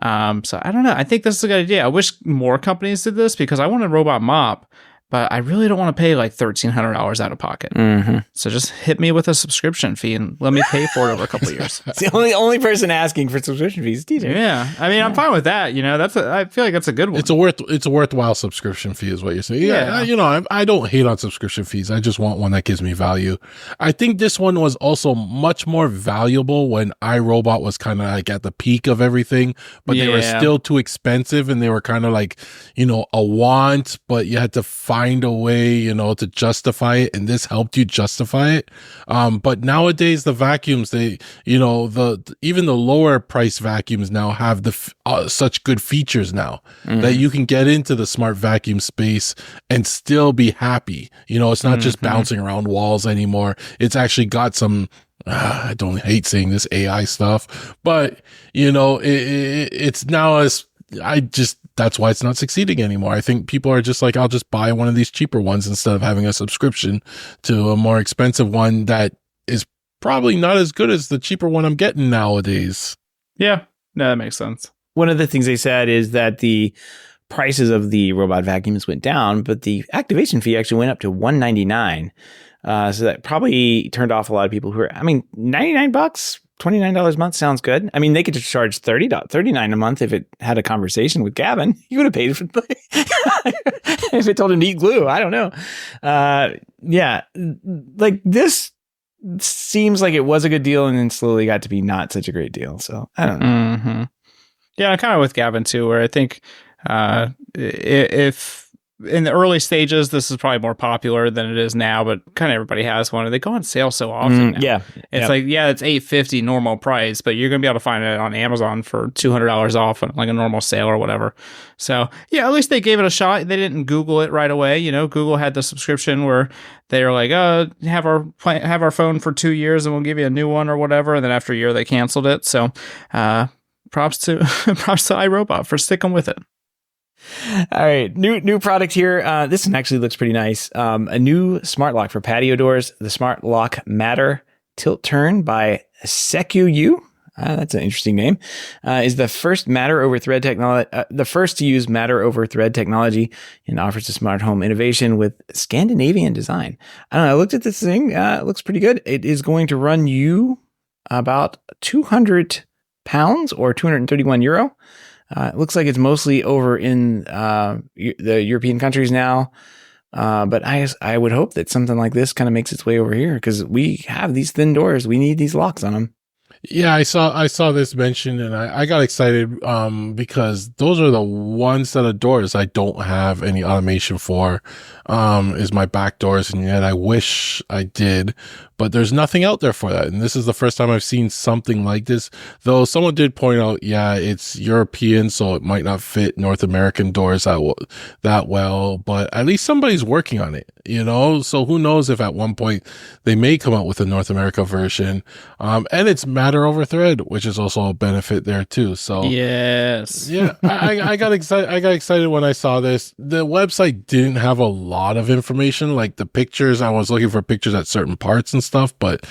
So I don't know. I think this is a good idea. I wish more companies did this because I want a robot mop. but I really don't want to pay like $1,300 out of pocket. Mm-hmm. So just hit me with a subscription fee and let me pay for it over a couple of years. It's the only person asking for subscription fees, DJ. Yeah, I mean, I'm fine with that. I feel like that's a good one. It's a worthwhile subscription fee, is what you're saying. Yeah, I don't hate on subscription fees. I just want one that gives me value. I think this one was also much more valuable when iRobot was kind of like at the peak of everything, but they were still too expensive, and they were kind of like, a want, but you had to find a way, to justify it, and this helped you justify it. But nowadays the vacuums, they, even the lower price vacuums now have such good features now that you can get into the smart vacuum space and still be happy. It's not just bouncing around walls anymore. It's actually got some, I don't hate saying this AI stuff, but it's now that's why it's not succeeding anymore. I think people are just like, I'll just buy one of these cheaper ones instead of having a subscription to a more expensive one that is probably not as good as the cheaper one I'm getting nowadays. Yeah, no, that makes sense. One of the things they said is that the prices of the robot vacuums went down, but the activation fee actually went up to $199. So that probably turned off a lot of people $99, $29 a month sounds good. I mean, they could just charge $39 a month if it had a conversation with Gavin. You would have paid for if it told him to eat glue. I don't know. Like this seems like it was a good deal and then slowly got to be not such a great deal. So I don't know. Mm-hmm. Yeah, I'm kind of with Gavin too, where I think if in the early stages, this is probably more popular than it is now, but kind of everybody has one, and they go on sale so often now. Yeah. It's like, it's $850 normal price, but you're going to be able to find it on Amazon for $200 off on like a normal sale or whatever. So yeah, at least they gave it a shot. They didn't Google it right away. Google had the subscription where they were like, have our phone for 2 years and we'll give you a new one or whatever. And then after a year, they canceled it. So props to iRobot for sticking with it. All right, new product here. This one actually looks pretty nice. A new smart lock for patio doors. The Smart Lock Matter Tilt Turn by SecuU. That's an interesting name. Is the first Matter over Thread technology, the first to use Matter over Thread technology, and offers a smart home innovation with Scandinavian design. I don't know. I looked at this thing. It looks pretty good. It is going to run you about £200 or €231. It looks like it's mostly over in the European countries now. But I would hope that something like this kind of makes its way over here because we have these thin doors. We need these locks on them. Yeah, I saw this mentioned and I got excited because those are the one set of doors I don't have any automation for, is my back doors, and yet I wish I did, but there's nothing out there for that. And this is the first time I've seen something like this, though someone did point out, it's European, so it might not fit North American doors that well, but at least somebody's working on it, so who knows if at one point they may come out with a North America version. And it's Matter over Thread, which is also a benefit there too. So yes, yeah, I got excited. I got excited when I saw this. The website didn't have a lot of information, like the pictures. I was looking for pictures at certain parts and stuff, but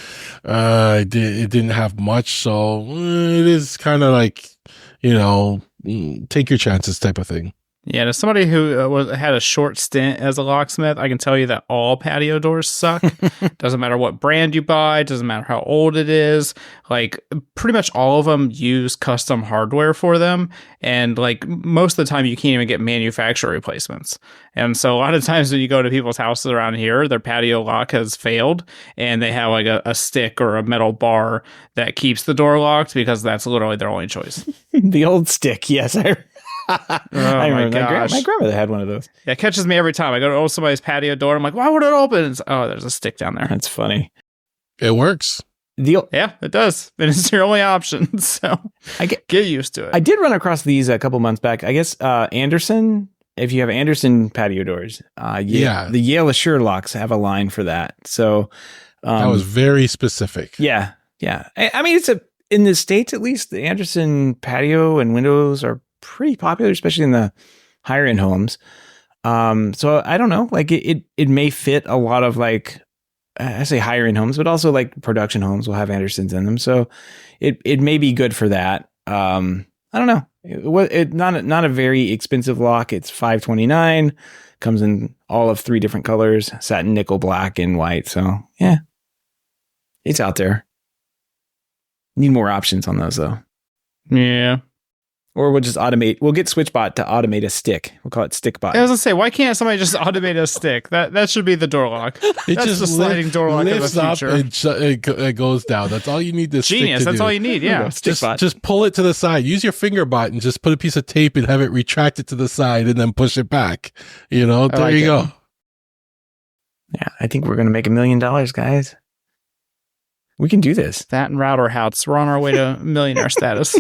it didn't have much. So it is kind of like, take your chances type of thing. Yeah, as somebody who had a short stint as a locksmith, I can tell you that all patio doors suck. Doesn't matter what brand you buy, doesn't matter how old it is. Like, pretty much all of them use custom hardware for them. And, like, most of the time you can't even get manufacturer replacements. And so a lot of times when you go to people's houses around here, their patio lock has failed and they have, like, a stick or a metal bar that keeps the door locked because that's literally their only choice. The old stick, yes, I remember my grandmother had one of those. Yeah, it catches me every time. I go to somebody's patio door. I'm like, why would it open? There's a stick down there. That's funny. It works. Yeah, it does. And it's your only option. So get used to it. I did run across these a couple months back. I guess Anderson, if you have Anderson patio doors, the Yale Assure locks have a line for that. So that was very specific. Yeah. I mean, in the States, at least, the Anderson patio and windows are pretty popular, especially in the higher end homes. So I don't know, like it may fit a lot of, like, I say higher end homes, but also like production homes will have Andersons in them. So it may be good for that. I don't know. Not a very expensive lock. It's $529. Comes in all of 3 different colors: satin, nickel, black, and white. So yeah, it's out there. Need more options on those though. Yeah. Or we'll just automate. We'll get SwitchBot to automate a stick. We'll call it StickBot. I was gonna say, why can't somebody just automate a stick? That should be the door lock. That's just the sliding door lock of the future. It goes down. That's all you need. This genius. That's do. all you need. Yeah. Just pull it to the side. Use your finger bot and just put a piece of tape and have it retract it to the side and then push it back. You know, there you go. Yeah, I think we're gonna make $1 million, guys. We can do this. That and router houts. We're on our way to millionaire status.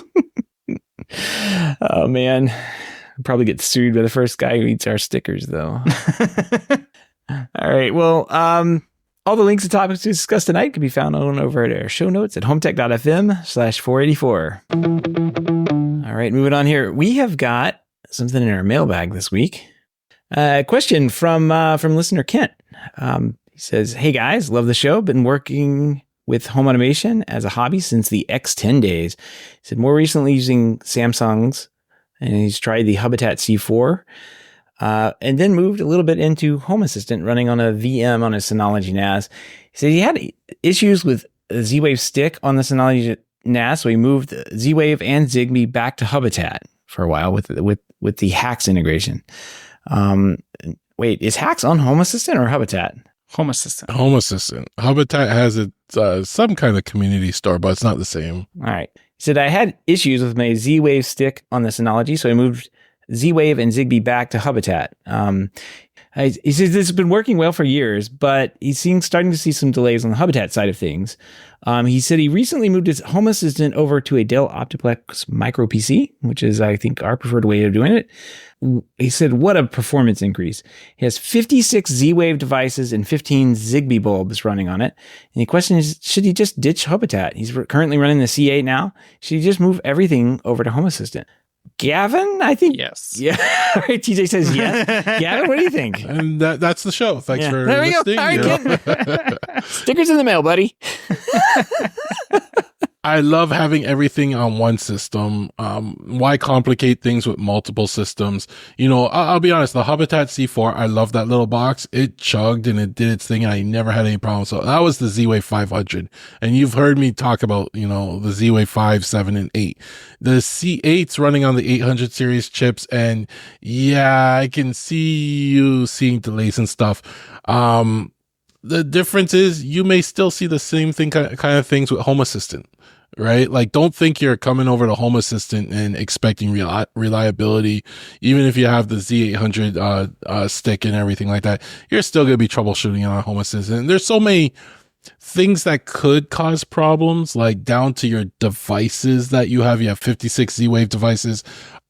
Oh man, I'll probably get sued by the first guy who eats our stickers, though. All right. Well, all the links and topics we discussed tonight can be found on over at our show notes at HomeTech.fm/484. All right, moving on here. We have got something in our mailbag this week. A question from listener Kent. He says, "Hey guys, love the show. Been working with home automation as a hobby since the X10 days." He said more recently using Samsung's, and he's tried the Hubitat C4, and then moved a little bit into Home Assistant running on a VM on his Synology NAS. He said he had issues with a Z-Wave stick on the Synology NAS, so he moved Z-Wave and Zigbee back to Hubitat for a while with the Hacks integration. Wait, is Hacks on Home Assistant or Hubitat? Home Assistant. Home Assistant. Habitat has some kind of community store, but it's not the same. All right. He said, I had issues with my Z-Wave stick on the Synology, so I moved Z-Wave and Zigbee back to Hubitat. He says this has been working well for years, but he's starting to see some delays on the Hubitat side of things. He said he recently moved his Home Assistant over to a Dell Optiplex Micro PC, which is, I think, our preferred way of doing it. He said, what a performance increase. He has 56 Z-Wave devices and 15 Zigbee bulbs running on it. And the question is, should he just ditch Hubitat? He's currently running the C8 now. Should he just move everything over to Home Assistant? Gavin, I think. Yes. Yeah. All right. TJ says yes. Gavin, what do you think? And that's the show. Thanks for listening. All right, stickers in the mail, buddy. I love having everything on one system. Why complicate things with multiple systems? You know, I'll be honest, the Hubitat C4, I love that little box. It chugged and it did its thing. And I never had any problems. So that was the Z-Wave 500. And you've heard me talk about, you know, the Z-Wave 5, 7, and 8. The C8's running on the 800 series chips. And yeah, I can see you seeing delays and stuff. The difference is you may still see the same thing, kind of things with Home Assistant, right? Like, don't think you're coming over to Home Assistant and expecting reliability. Even if you have the Z800 stick and everything like that, you're still going to be troubleshooting on Home Assistant. And there's so many things that could cause problems, like down to your devices that you have. You have 56 Z-Wave devices.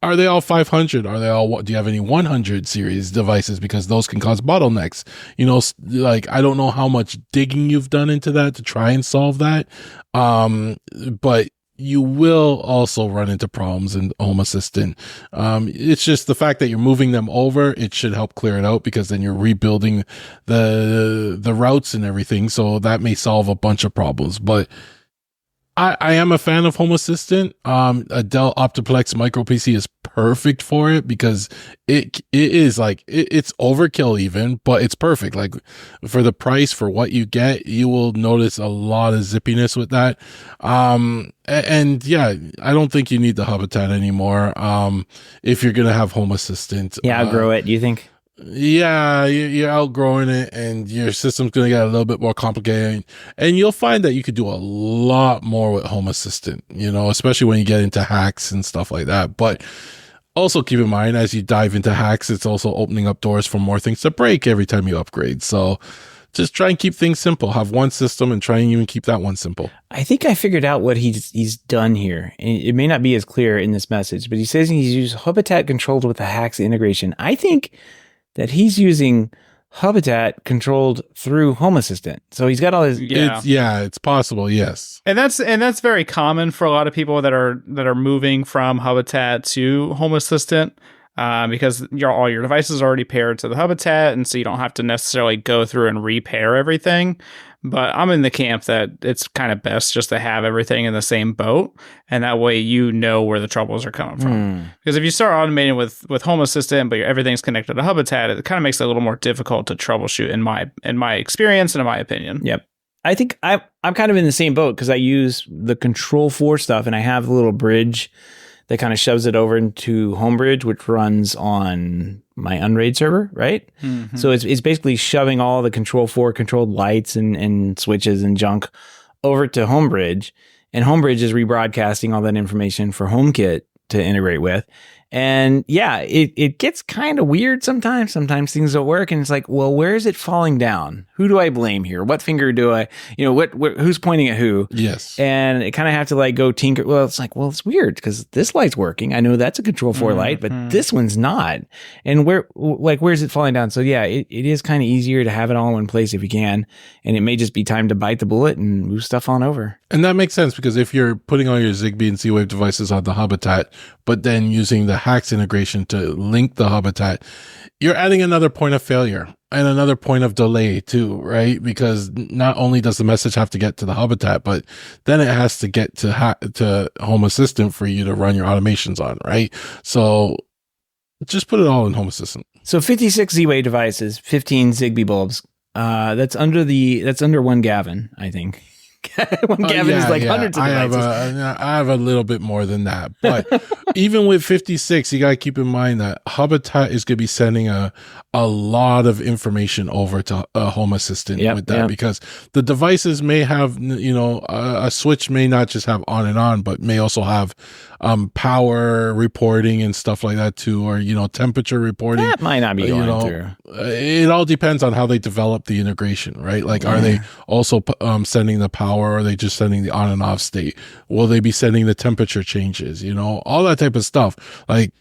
Are they all 500? Are they all, do you have any 100 series devices? Because those can cause bottlenecks. You know, like, I don't know how much digging you've done into that to try and solve that. But you will also run into problems in Home Assistant. It's just the fact that you're moving them over, it should help clear it out, because then you're rebuilding the routes and everything. So that may solve a bunch of problems. But I am a fan of Home Assistant. A Dell Optiplex Micro PC is perfect for it, because it is like, it's overkill even, but it's perfect. Like, for the price, for what you get, you will notice a lot of zippiness with that. And yeah, I don't think you need the Hubitat anymore. If you're going to have Home Assistant. Yeah, outgrow it, do you think? Yeah, you're outgrowing it, and your system's going to get a little bit more complicated, and you'll find that you could do a lot more with Home Assistant, you know, especially when you get into hacks and stuff like that. But also keep in mind, as you dive into hacks, it's also opening up doors for more things to break every time you upgrade. So just try and keep things simple. Have one system and try and even keep that one simple. I think I figured out what he's done here. It may not be as clear in this message, but he says he's used Hubitat controlled with the hacks integration. I think that he's using Hubitat controlled through Home Assistant. So he's got all his... It's possible, yes. And that's very common for a lot of people that are moving from Hubitat to Home Assistant, because all your devices are already paired to the Hubitat, and so you don't have to necessarily go through and repair everything. But I'm in the camp that it's kind of best just to have everything in the same boat, and that way you know where the troubles are coming from. Because if you start automating with Home Assistant, but everything's connected to Hubitat, it kind of makes it a little more difficult to troubleshoot in my experience and in my opinion. Yep. I think I'm kind of in the same boat because I use the Control 4 stuff, and I have a little bridge that kind of shoves it over into Homebridge, which runs on my Unraid server, right? Mm-hmm. So it's basically shoving all the Control 4 controlled lights and switches and junk over to Homebridge, and Homebridge is rebroadcasting all that information for HomeKit to integrate with. And yeah, it gets kind of weird sometimes. Sometimes things don't work, and it's like, well, where is it falling down? Who do I blame here? What finger do I, who's pointing at who? Yes. And it kind of have to like go tinker. Well, it's like, well, it's weird because this light's working. I know that's a Control 4 light, but this one's not. And where's it falling down? So yeah, it is kind of easier to have it all in one place if you can. And it may just be time to bite the bullet and move stuff on over. And that makes sense because if you're putting all your Zigbee and Z-Wave devices on the Hubitat, but then using the HACS integration to link the Hubitat, you're adding another point of failure and another point of delay too, right? Because not only does the message have to get to the Hubitat, but then it has to get to Home Assistant for you to run your automations on, right? So just put it all in Home Assistant. So 56 Z-Wave devices, 15 Zigbee bulbs. That's under one Gavin, I think. One Gavin is like hundreds of devices. I have a little bit more than that. But even with 56, you got to keep in mind that Hubitat is going to be sending a lot of information over to Home Assistant with that because the devices may have, a switch may not just have on and on, but may also have power reporting and stuff like that too, or, temperature reporting. That might not be going through. It all depends on how they develop the integration, right? Like, are they also sending the power, or are they just sending the on and off state? Will they be sending the temperature changes? All that type of stuff. Like,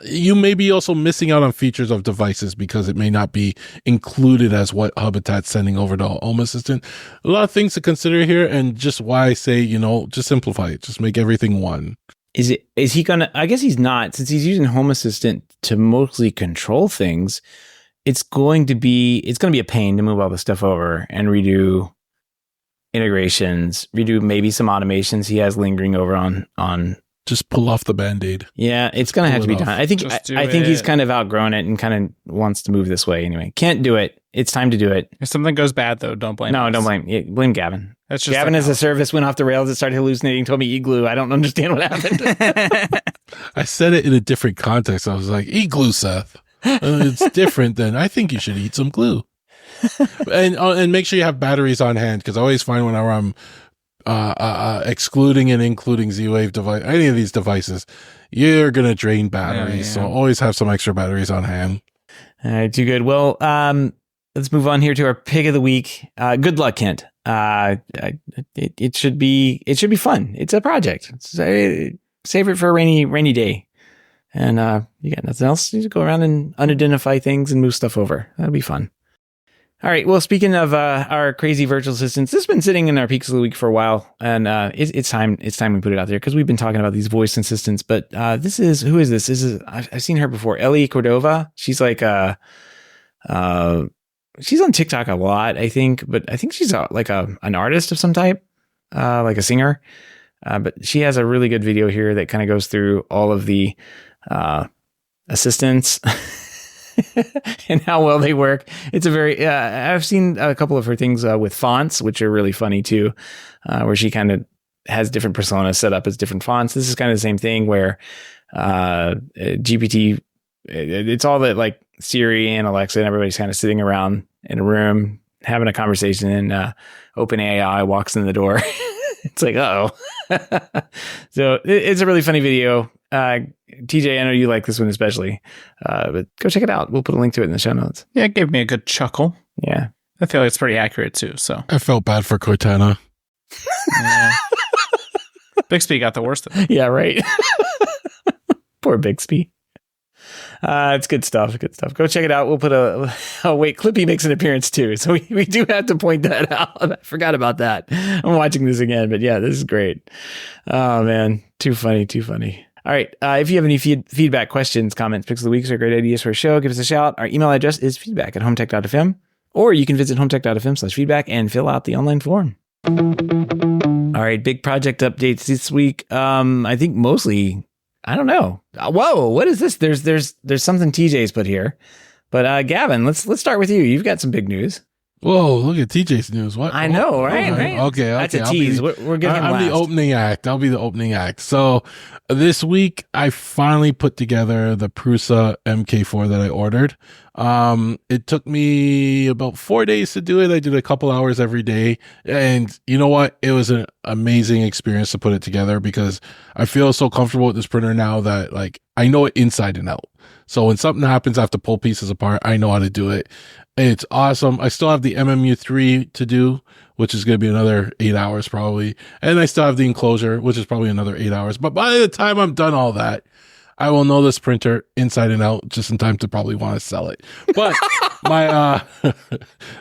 you may be also missing out on features of devices because it may not be included as what Hubitat's sending over to Home Assistant. A lot of things to consider here, and just why I say, just simplify it. Just make everything one. Is he gonna? I guess he's not, since he's using Home Assistant to mostly control things. It's going to be a pain to move all the stuff over and redo integrations, redo maybe some automations he has lingering over on. Just pull off the Band-Aid. Yeah, it's going to have to be done. I think he's kind of outgrown it and kind of wants to move this way anyway. Can't do it. It's time to do it. If something goes bad, though, don't blame us. Don't blame. Blame Gavin. That's just Gavin as a service went off the rails. It started hallucinating, told me eat glue. I don't understand what happened. I said it in a different context. I was like, eat glue, Seth. It's different than, I think you should eat some glue. And make sure you have batteries on hand, because I always find whenever I'm excluding and including Z-Wave device, any of these devices, you're going to drain batteries. So always have some extra batteries on hand. All right, too good. Well, let's move on here to our pick of the week. Good luck, Kent. It should be fun. It's a project. Save it for a rainy day. And you got nothing else? You just go around and unidentify things and move stuff over. That'll be fun. All right. Well, speaking of our crazy virtual assistants, this has been sitting in our peaks of the week for a while, and it's time we put it out there because we've been talking about these voice assistants. But who is this? This is I've seen her before, Ellie Cordova. She's like she's on TikTok a lot, I think, but I think she's an artist of some type, like a singer. But she has a really good video here that kind of goes through all of the assistants and how well they work. It's a very, I've seen a couple of her things with fonts, which are really funny too, where she kind of has different personas set up as different fonts. This is kind of the same thing where GPT, it's all that like Siri and Alexa and everybody's kind of sitting around in a room having a conversation, and OpenAI walks in the door. It's like, uh-oh. So it's a really funny video. TJ, I know you like this one especially, but go check it out. We'll put a link to it in the show notes. Yeah, it gave me a good chuckle. Yeah. I feel like it's pretty accurate too. So I felt bad for Cortana. Yeah. Bixby got the worst of it. Yeah, right. Poor Bixby. It's good stuff. Good stuff. Go check it out. We'll put Clippy makes an appearance too. So we do have to point that out. I forgot about that. I'm watching this again, but yeah, this is great. Oh man. Too funny. All right. If you have any feedback, questions, comments, picks of the week, or great ideas for a show, give us a shout. Our email address is feedback@HomeTech.fm, or you can visit HomeTech.fm/feedback and fill out the online form. All right, big project updates this week. I think mostly, I don't know. Whoa, what is this? There's something TJ's put here. But Gavin, let's start with you. You've got some big news. Whoa, look at TJ's news. What? I know, right? Right? Okay. That's a tease. We're getting I'm the opening act. I'll be the opening act. So this week, I finally put together the Prusa MK4 that I ordered. It took me about 4 days to do it. I did a couple hours every day. And you know what? It was an amazing experience to put it together because I feel so comfortable with this printer now that like I know it inside and out. So when something happens, I have to pull pieces apart. I know how to do it. It's awesome. I still have the MMU3 to do, which is going to be another 8 hours probably. And I still have the enclosure, which is probably another 8 hours. But by the time I'm done all that, I will know this printer inside and out just in time to probably want to sell it. But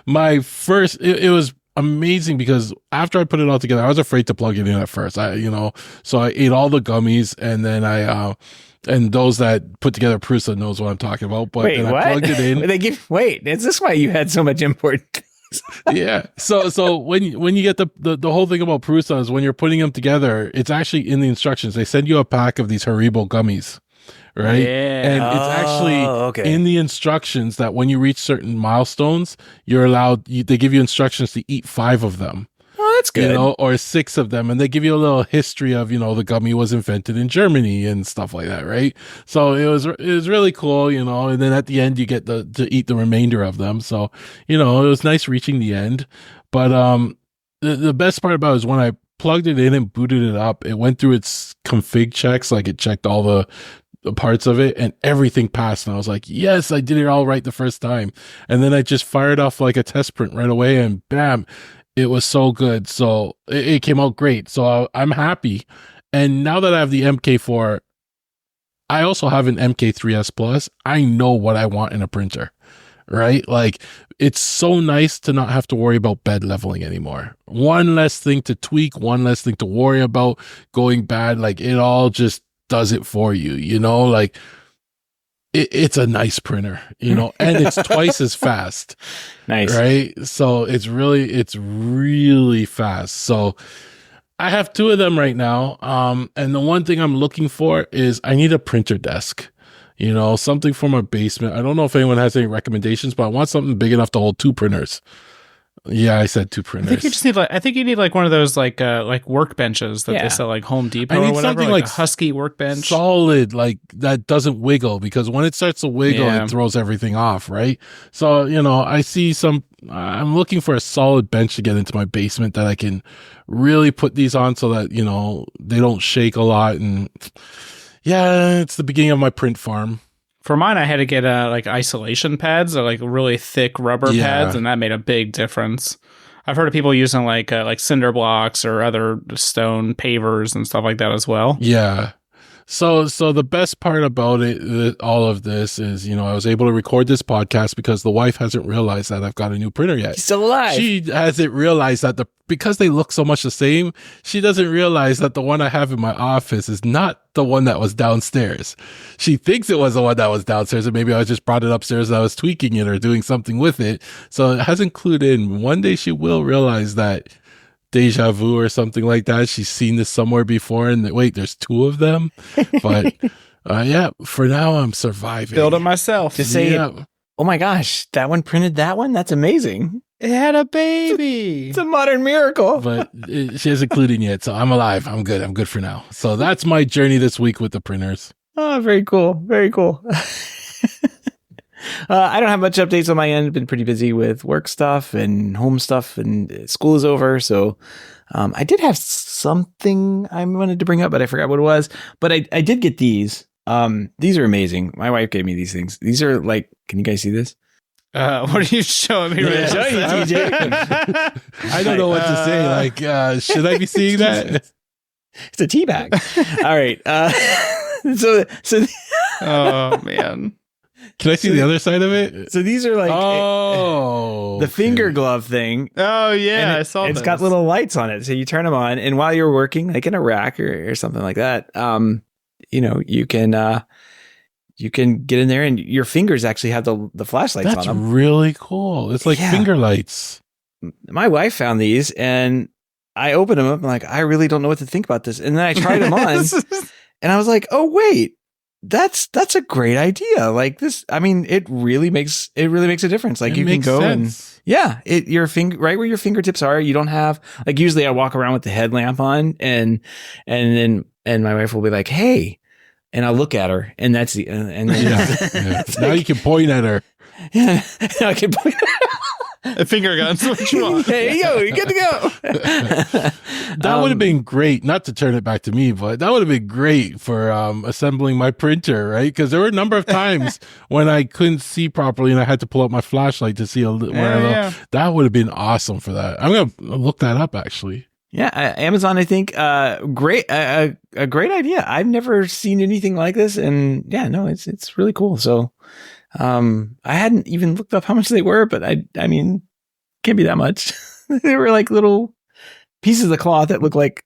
my first, it was amazing because after I put it all together, I was afraid to plug it in at first. So I ate all the gummies and then and those that put together Prusa knows what I'm talking about. But wait, then what? I plugged it in. Wait, is this why you had so much import? Yeah. So when you get the whole thing about Prusa is when you're putting them together, it's actually in the instructions. They send you a pack of these Haribo gummies, right? Yeah. And it's actually in the instructions that when you reach certain milestones, you're allowed. They give you instructions to eat 5 of them. That's good. Or 6 of them. And they give you a little history of, the gummy was invented in Germany and stuff like that, right? So it was really cool, and then at the end you get to eat the remainder of them. So, it was nice reaching the end. But the best part about it is when I plugged it in and booted it up, it went through its config checks, like it checked all the parts of it and everything passed. And I was like, yes, I did it all right the first time. And then I just fired off like a test print right away and bam, it was so good. So it came out great. So I'm happy. And now that I have the MK4, I also have an MK3S Plus. I know what I want in a printer, right? Like it's so nice to not have to worry about bed leveling anymore. One less thing to tweak, one less thing to worry about going bad. Like it all just does it for you, like it's a nice printer, and it's twice as fast. Nice. Right. So it's really fast. So I have 2 of them right now. And the one thing I'm looking for is I need a printer desk, something for my basement. I don't know if anyone has any recommendations, but I want something big enough to hold 2 printers. Yeah, I said 2 printers. I think you just need one of those like workbenches that they sell like Home Depot or whatever, something like a Husky workbench. Solid, like that doesn't wiggle, because when it starts to wiggle, it throws everything off, right? So, I see I'm looking for a solid bench to get into my basement that I can really put these on so that, they don't shake a lot. And yeah, it's the beginning of my print farm. For mine, I had to get like isolation pads, or like really thick rubber pads, and that made a big difference. I've heard of people using like cinder blocks or other stone pavers and stuff like that as well. Yeah. So the best part about it, all of this is, I was able to record this podcast because the wife hasn't realized that I've got a new printer yet. She's still alive. She hasn't realized that because they look so much the same, she doesn't realize that the one I have in my office is not the one that was downstairs. She thinks it was the one that was downstairs, and maybe I just brought it upstairs and I was tweaking it or doing something with it. So it hasn't clued in. One day she will realize that deja vu or something like that. She's seen this somewhere before, and wait, there's 2 of them. But yeah, for now I'm surviving. Build it myself. Just say, oh my gosh, that one printed that one? That's amazing. It had a baby. It's a modern miracle. But she hasn't clued in yet, so I'm alive. I'm good. I'm good for now. So that's my journey this week with the printers. Oh, very cool. Very cool. I don't have much updates on my end. Been pretty busy with work stuff and home stuff, and school is over. So I did have something I wanted to bring up, but I forgot what it was. But I did get these. These are amazing. My wife gave me these things. These are like, can you guys see this? What are you showing me? Yeah, show you, TJ. I don't know what to say. Like, should I be seeing that? It's a tea bag. All right. So. Oh man. Can I see the other side of it? So these are like the finger glove thing. Oh yeah, I saw it. It's got little lights on it, so you turn them on, and while you're working, like in a rack or something like that, you can you can get in there and your fingers actually have the flashlights That's on them. really cool. It's like finger lights. My wife found these and I opened them up. I'm like, I really don't know what to think about this. And then I tried them on and I was like, oh, wait, that's a great idea. Like this, I mean, it really makes a difference. Like you can go sense. And your finger right where your fingertips are. You don't have like usually I walk around with the headlamp on and my wife will be like, hey, and I'll look at her and that's the and then now you can point at her. Yeah, I can point at her. A finger guns. What you want? There you go. You're good to go. That would have been great. Not to turn it back to me, but that would have been great for assembling my printer, right? Because there were a number of times when I couldn't see properly and I had to pull up my flashlight to see That would have been awesome for that. I'm gonna look that up actually. Yeah, Amazon. I think great, a great idea. I've never seen anything like this, and yeah, no, it's really cool. So. I hadn't even looked up how much they were, but I mean, can't be that much. They were like little pieces of cloth that look like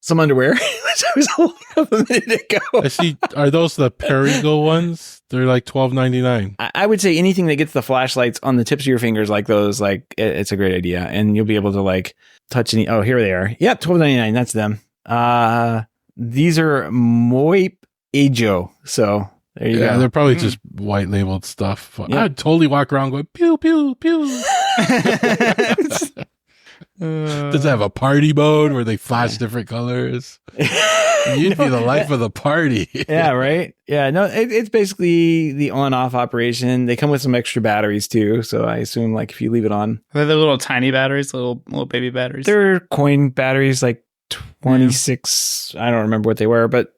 some underwear, which I was holding up a minute ago. I see. Are those the Perigo ones? They're like $12.99. I would say anything that gets the flashlights on the tips of your fingers, like those, like it's a great idea, and you'll be able to like touch any. Oh, here they are. Yep, $12.99. That's them. These are Moip Ajo. So. There you go. They're probably just white labeled stuff. Yeah. I'd totally walk around going pew pew pew. Does it have a party mode where they flash different colors? You'd be the life of the party. Yeah, right. Yeah, no, it's basically the on-off operation. They come with some extra batteries too, so I assume like if you leave it on, they're the little tiny batteries, little baby batteries. They're coin batteries, like 26. I don't remember what they were, but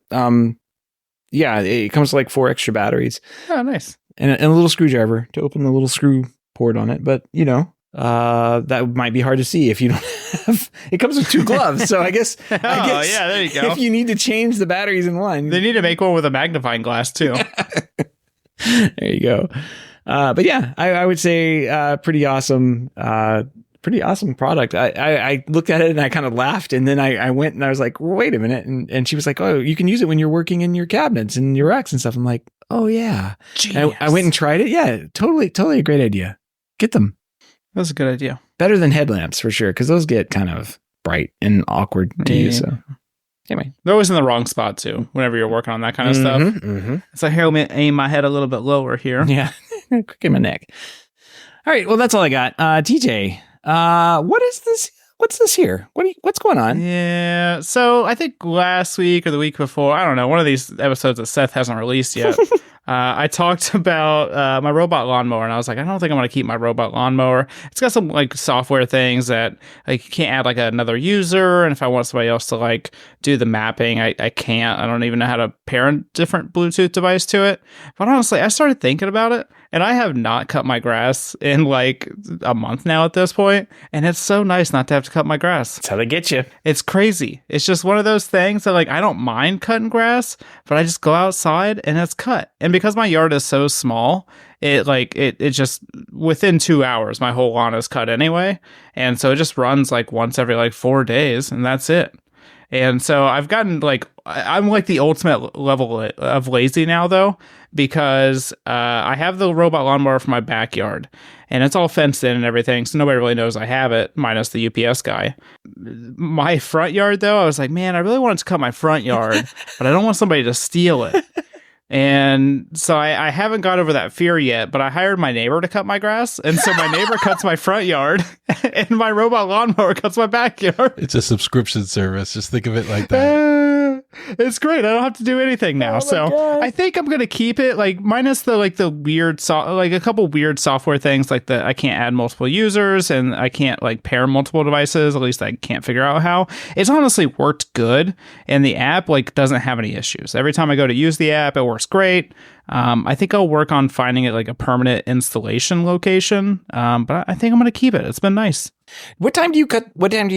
yeah, it comes with like 4 extra batteries. Oh, nice. And a little screwdriver to open the little screw port on it. But, that might be hard to see if you don't have... It comes with 2 gloves, so I guess... Yeah, there you go. If you need to change the batteries in one... They need to make one with a magnifying glass, too. There you go. But yeah, I would say pretty awesome... Pretty awesome product. I looked at it and I kind of laughed, and then I went and I was like, well, wait a minute. And she was like, oh, you can use it when you're working in your cabinets and your racks and stuff. I'm like, oh yeah. I went and tried it. Yeah, totally a great idea. Get them. That's a good idea. Better than headlamps for sure, because those get kind of bright and awkward to use. So anyway, they're always in the wrong spot too. Whenever you're working on that kind of stuff, it's like, here, let me aim my head a little bit lower here. Yeah, quick in my neck. All right, well, that's all I got. TJ. What is this? What's this here? What's going on? Yeah. So I think last week or the week before, I don't know, one of these episodes that Seth hasn't released yet, I talked about my robot lawnmower, and I was like, I don't think I'm going to keep my robot lawnmower. It's got some like software things that like you can't add like another user, and if I want somebody else to like do the mapping, I can't. I don't even know how to pair a different Bluetooth device to it. But honestly, I started thinking about it, and I have not cut my grass in like a month now at this point, and it's so nice not to have to cut my grass. That's how they get you. It's crazy. It's just one of those things that like I don't mind cutting grass, but I just go outside and it's cut. And because my yard is so small, it just within 2 hours my whole lawn is cut anyway, and so it just runs like once every like 4 days, and that's it. And so I've gotten like, I'm like the ultimate level of lazy now though, because I have the robot lawnmower for my backyard and it's all fenced in and everything. So nobody really knows I have it, minus the UPS guy. My front yard though, I was like, man, I really wanted to cut my front yard, but I don't want somebody to steal it. And so I haven't got over that fear yet, but I hired my neighbor to cut my grass. And so my neighbor cuts my front yard and my robot lawnmower cuts my backyard. It's a subscription service. Just think of it like that. It's great. I don't have to do anything now. God. I think I'm going to keep it like minus the weird, like a couple weird software things like I can't add multiple users and I can't like pair multiple devices. At least I can't figure out how. It's honestly worked good. And the app like doesn't have any issues. Every time I go to use the app, it works great. I think I'll work on finding it like a permanent installation location. But I think I'm going to keep it. It's been nice. What time do you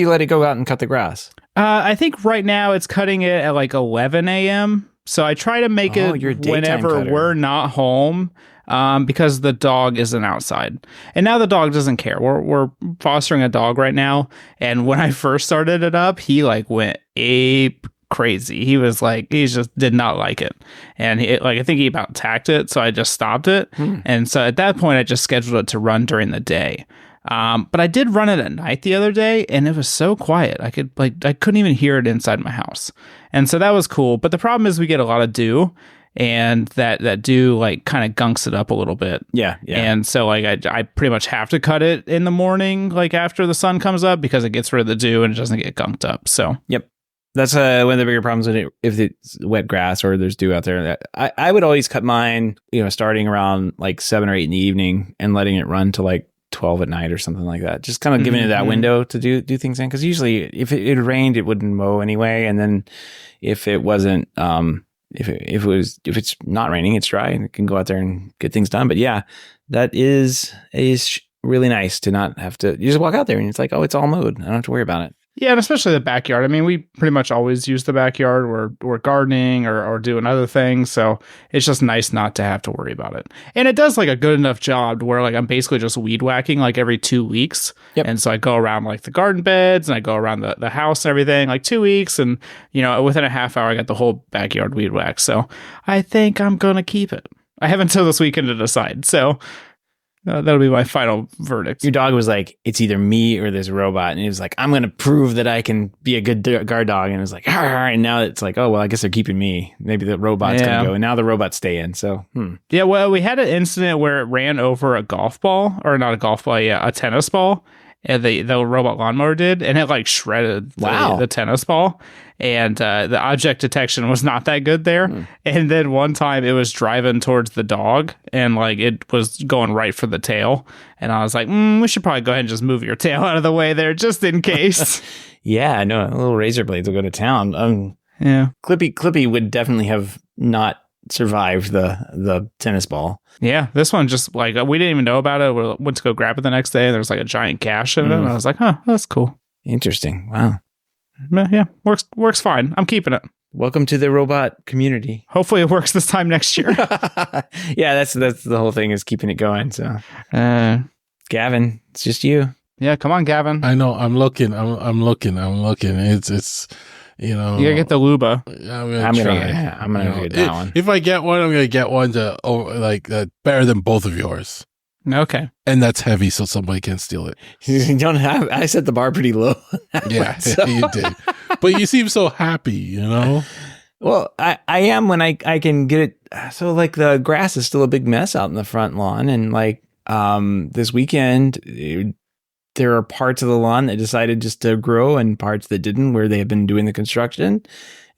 let it go out and cut the grass? I think right now it's cutting it at like 11 a.m. So I try to make it whenever we're not home, because the dog isn't outside. And now the dog doesn't care. We're fostering a dog right now. And when I first started it up, he like went ape crazy. He was like, he just did not like it. And I think he about tacked it. So I just stopped it. And so at that point, I just scheduled it to run during the day. But I did run it at night the other day, and it was so quiet. I couldn't even hear it inside my house. And so that was cool. But the problem is we get a lot of dew, and that dew like kind of gunks it up a little bit. Yeah. And so like I pretty much have to cut it in the morning, like after the sun comes up, because it gets rid of the dew and it doesn't get gunked up. So yep. That's one of the bigger problems with it, if it's wet grass or there's dew out there. I would always cut mine, starting around like 7 or 8 in the evening and letting it run to like 12 at night or something like that. Just kind of giving it that window to do things in. Because usually if it rained, it wouldn't mow anyway. And then if it wasn't, if it's not raining, it's dry and it can go out there and get things done. But yeah, that is really nice to not have to, you just walk out there and it's like, oh, it's all mowed. I don't have to worry about it. Yeah, and especially the backyard. I mean, we pretty much always use the backyard. We're gardening or doing other things. So it's just nice not to have to worry about it. And it does like a good enough job where like I'm basically just weed whacking like every 2 weeks. Yep. And so I go around like the garden beds and I go around the house and everything like 2 weeks. And, within a half hour, I got the whole backyard weed whacked. So I think I'm going to keep it. I have until this weekend to decide. So that'll be my final verdict. Your dog was like, it's either me or this robot. And he was like, I'm going to prove that I can be a good guard dog. And it was like, and now it's like, oh, well, I guess they're keeping me. Maybe the robot's going to go. And now the robot's staying. So, Yeah, well, we had an incident where it ran over a golf ball, or not a golf ball, yeah, a tennis ball. And the robot lawnmower did, and it like shredded the tennis ball. And the object detection was not that good there. And then one time it was driving towards the dog, and like it was going right for the tail. And I was like, we should probably go ahead and just move your tail out of the way there, just in case. Yeah, no, little razor blades will go to town. Yeah, Clippy would definitely have not survived the tennis ball. Yeah, this one just like we didn't even know about it. We went to go grab it the next day, and there was like a giant gash in it. And I was like, that's cool. Interesting. Wow. Yeah, works fine. I'm keeping it. Welcome to the robot community. Hopefully it works this time next year. Yeah, that's the whole thing, is keeping it going. So, Gavin, it's just you. Yeah, come on, Gavin. I know. I'm looking. It's you gotta get the Luba. I'm gonna get that one. If I get one, I'm gonna get one to better than both of yours. Okay. And that's heavy, so somebody can steal it. You don't have. I set the bar pretty low. Yeah, you did. But you seem so happy, Well, I am when I can get it. So like the grass is still a big mess out in the front lawn, and like this weekend, there are parts of the lawn that decided just to grow and parts that didn't, where they have been doing the construction. And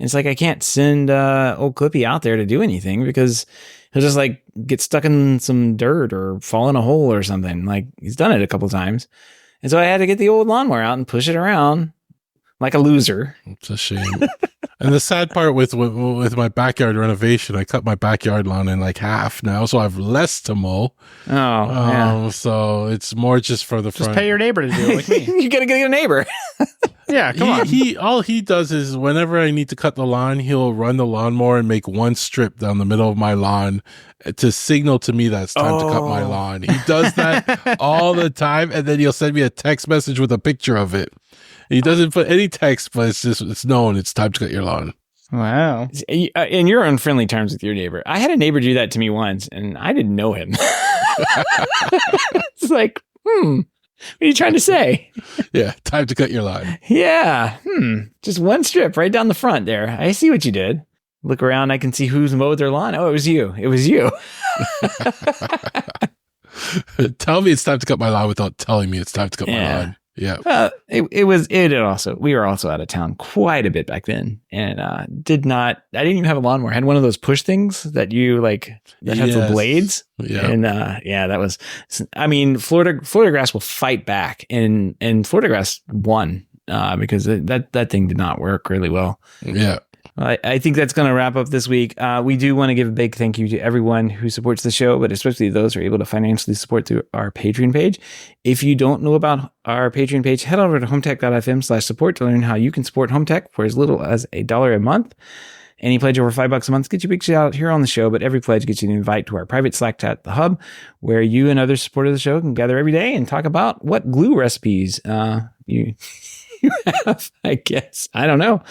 it's like I can't send old Clippy out there to do anything because he'll just like get stuck in some dirt or fall in a hole or something. Like he's done it a couple times. And so I had to get the old lawnmower out and push it around like a loser. It's a shame. And the sad part with my backyard renovation, I cut my backyard lawn in like half now, so I have less to mow. Oh, yeah. So it's more just for the front. Just pay your neighbor to do it like me. You gotta get a neighbor. Yeah, come on. All he does is whenever I need to cut the lawn, he'll run the lawnmower and make one strip down the middle of my lawn to signal to me that it's time to cut my lawn. He does that all the time, and then he'll send me a text message with a picture of it. He doesn't put any text, but it's known it's time to cut your lawn. Wow. And you're on friendly terms with your neighbor. I had a neighbor do that to me once, and I didn't know him. It's like, what are you trying to say? Yeah, time to cut your lawn. Yeah. Just one strip right down the front there. I see what you did. Look around, I can see who's mowed their lawn. Oh, it was you. It was you. Tell me it's time to cut my lawn without telling me it's time to cut my lawn. Yeah. We were also out of town quite a bit back then, and I didn't even have a lawnmower. I had one of those push things that you like that has the blades. Yeah. And that was, I mean, Florida grass will fight back, and Florida grass won because that thing did not work really well. Yeah. I think that's going to wrap up this week. We do want to give a big thank you to everyone who supports the show, but especially those who are able to financially support through our Patreon page. If you don't know about our Patreon page, head over to HomeTech.fm/support to learn how you can support HomeTech for as little as $1 a month. Any pledge over $5 a month gets you a big shout out here on the show, but every pledge gets you an invite to our private Slack chat, The Hub, where you and other supporters of the show can gather every day and talk about what glue recipes you you have, I guess. I don't know.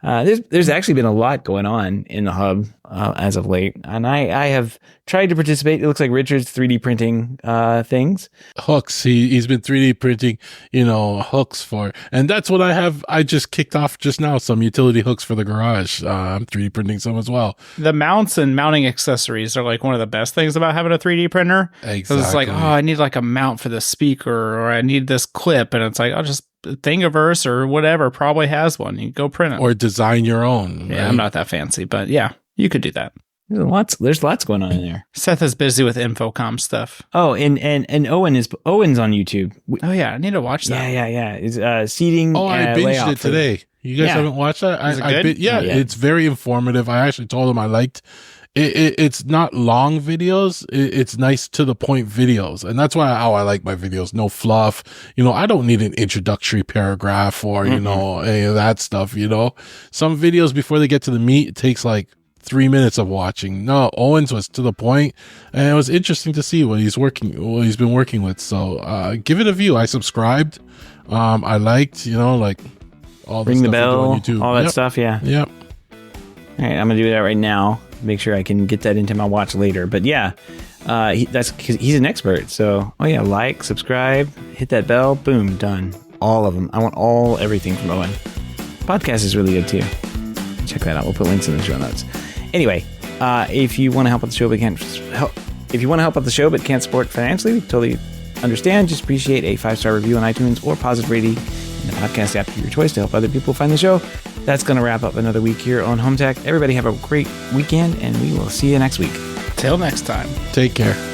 There's actually been a lot going on in the hub as of late, and I have tried to participate. It looks like Richard's 3D printing things. Hooks. He's been 3D printing, hooks for, and that's what I have. I just kicked off just now some utility hooks for the garage. I'm 3D printing some as well. The mounts and mounting accessories are like one of the best things about having a 3D printer. Exactly. It's like, I need like a mount for the speaker, or I need this clip, and it's like, I'll just Thingiverse or whatever probably has one. You can go print it or design your own. Yeah, right? I'm not that fancy, but yeah, you could do that. There's lots going on in there. Seth is busy with Infocom stuff. Oh, and Owen's on YouTube. Oh yeah, I need to watch that. Yeah. It's seating. Oh, I binged it today. You guys haven't watched that? Is it good? It's very informative. I actually told him I liked it. It's not long videos. It's nice to the point videos. And that's why I like my videos. No fluff. I don't need an introductory paragraph or, any of that stuff, Some videos before they get to the meat, it takes like 3 minutes of watching. No, Owens was to the point, and it was interesting to see what he's been working with. So, give it a view. I subscribed. I liked, like all the ring stuff the bell, on YouTube. all that stuff. Yeah. Yep. All right, I'm gonna do that right now. Make sure I can get that into my watch later. But yeah, that's because he's an expert. So, like, subscribe, hit that bell, boom, done. All of them. I want everything from Owen. Podcast is really good too. Check that out. We'll put links in the show notes. Anyway, if you want to help out the show but can't support financially, we totally understand. Just appreciate a 5-star review on iTunes or positive rating in the podcast app of your choice to help other people find the show. That's going to wrap up another week here on HomeTech. Everybody have a great weekend, and we will see you next week. Till next time. Take care.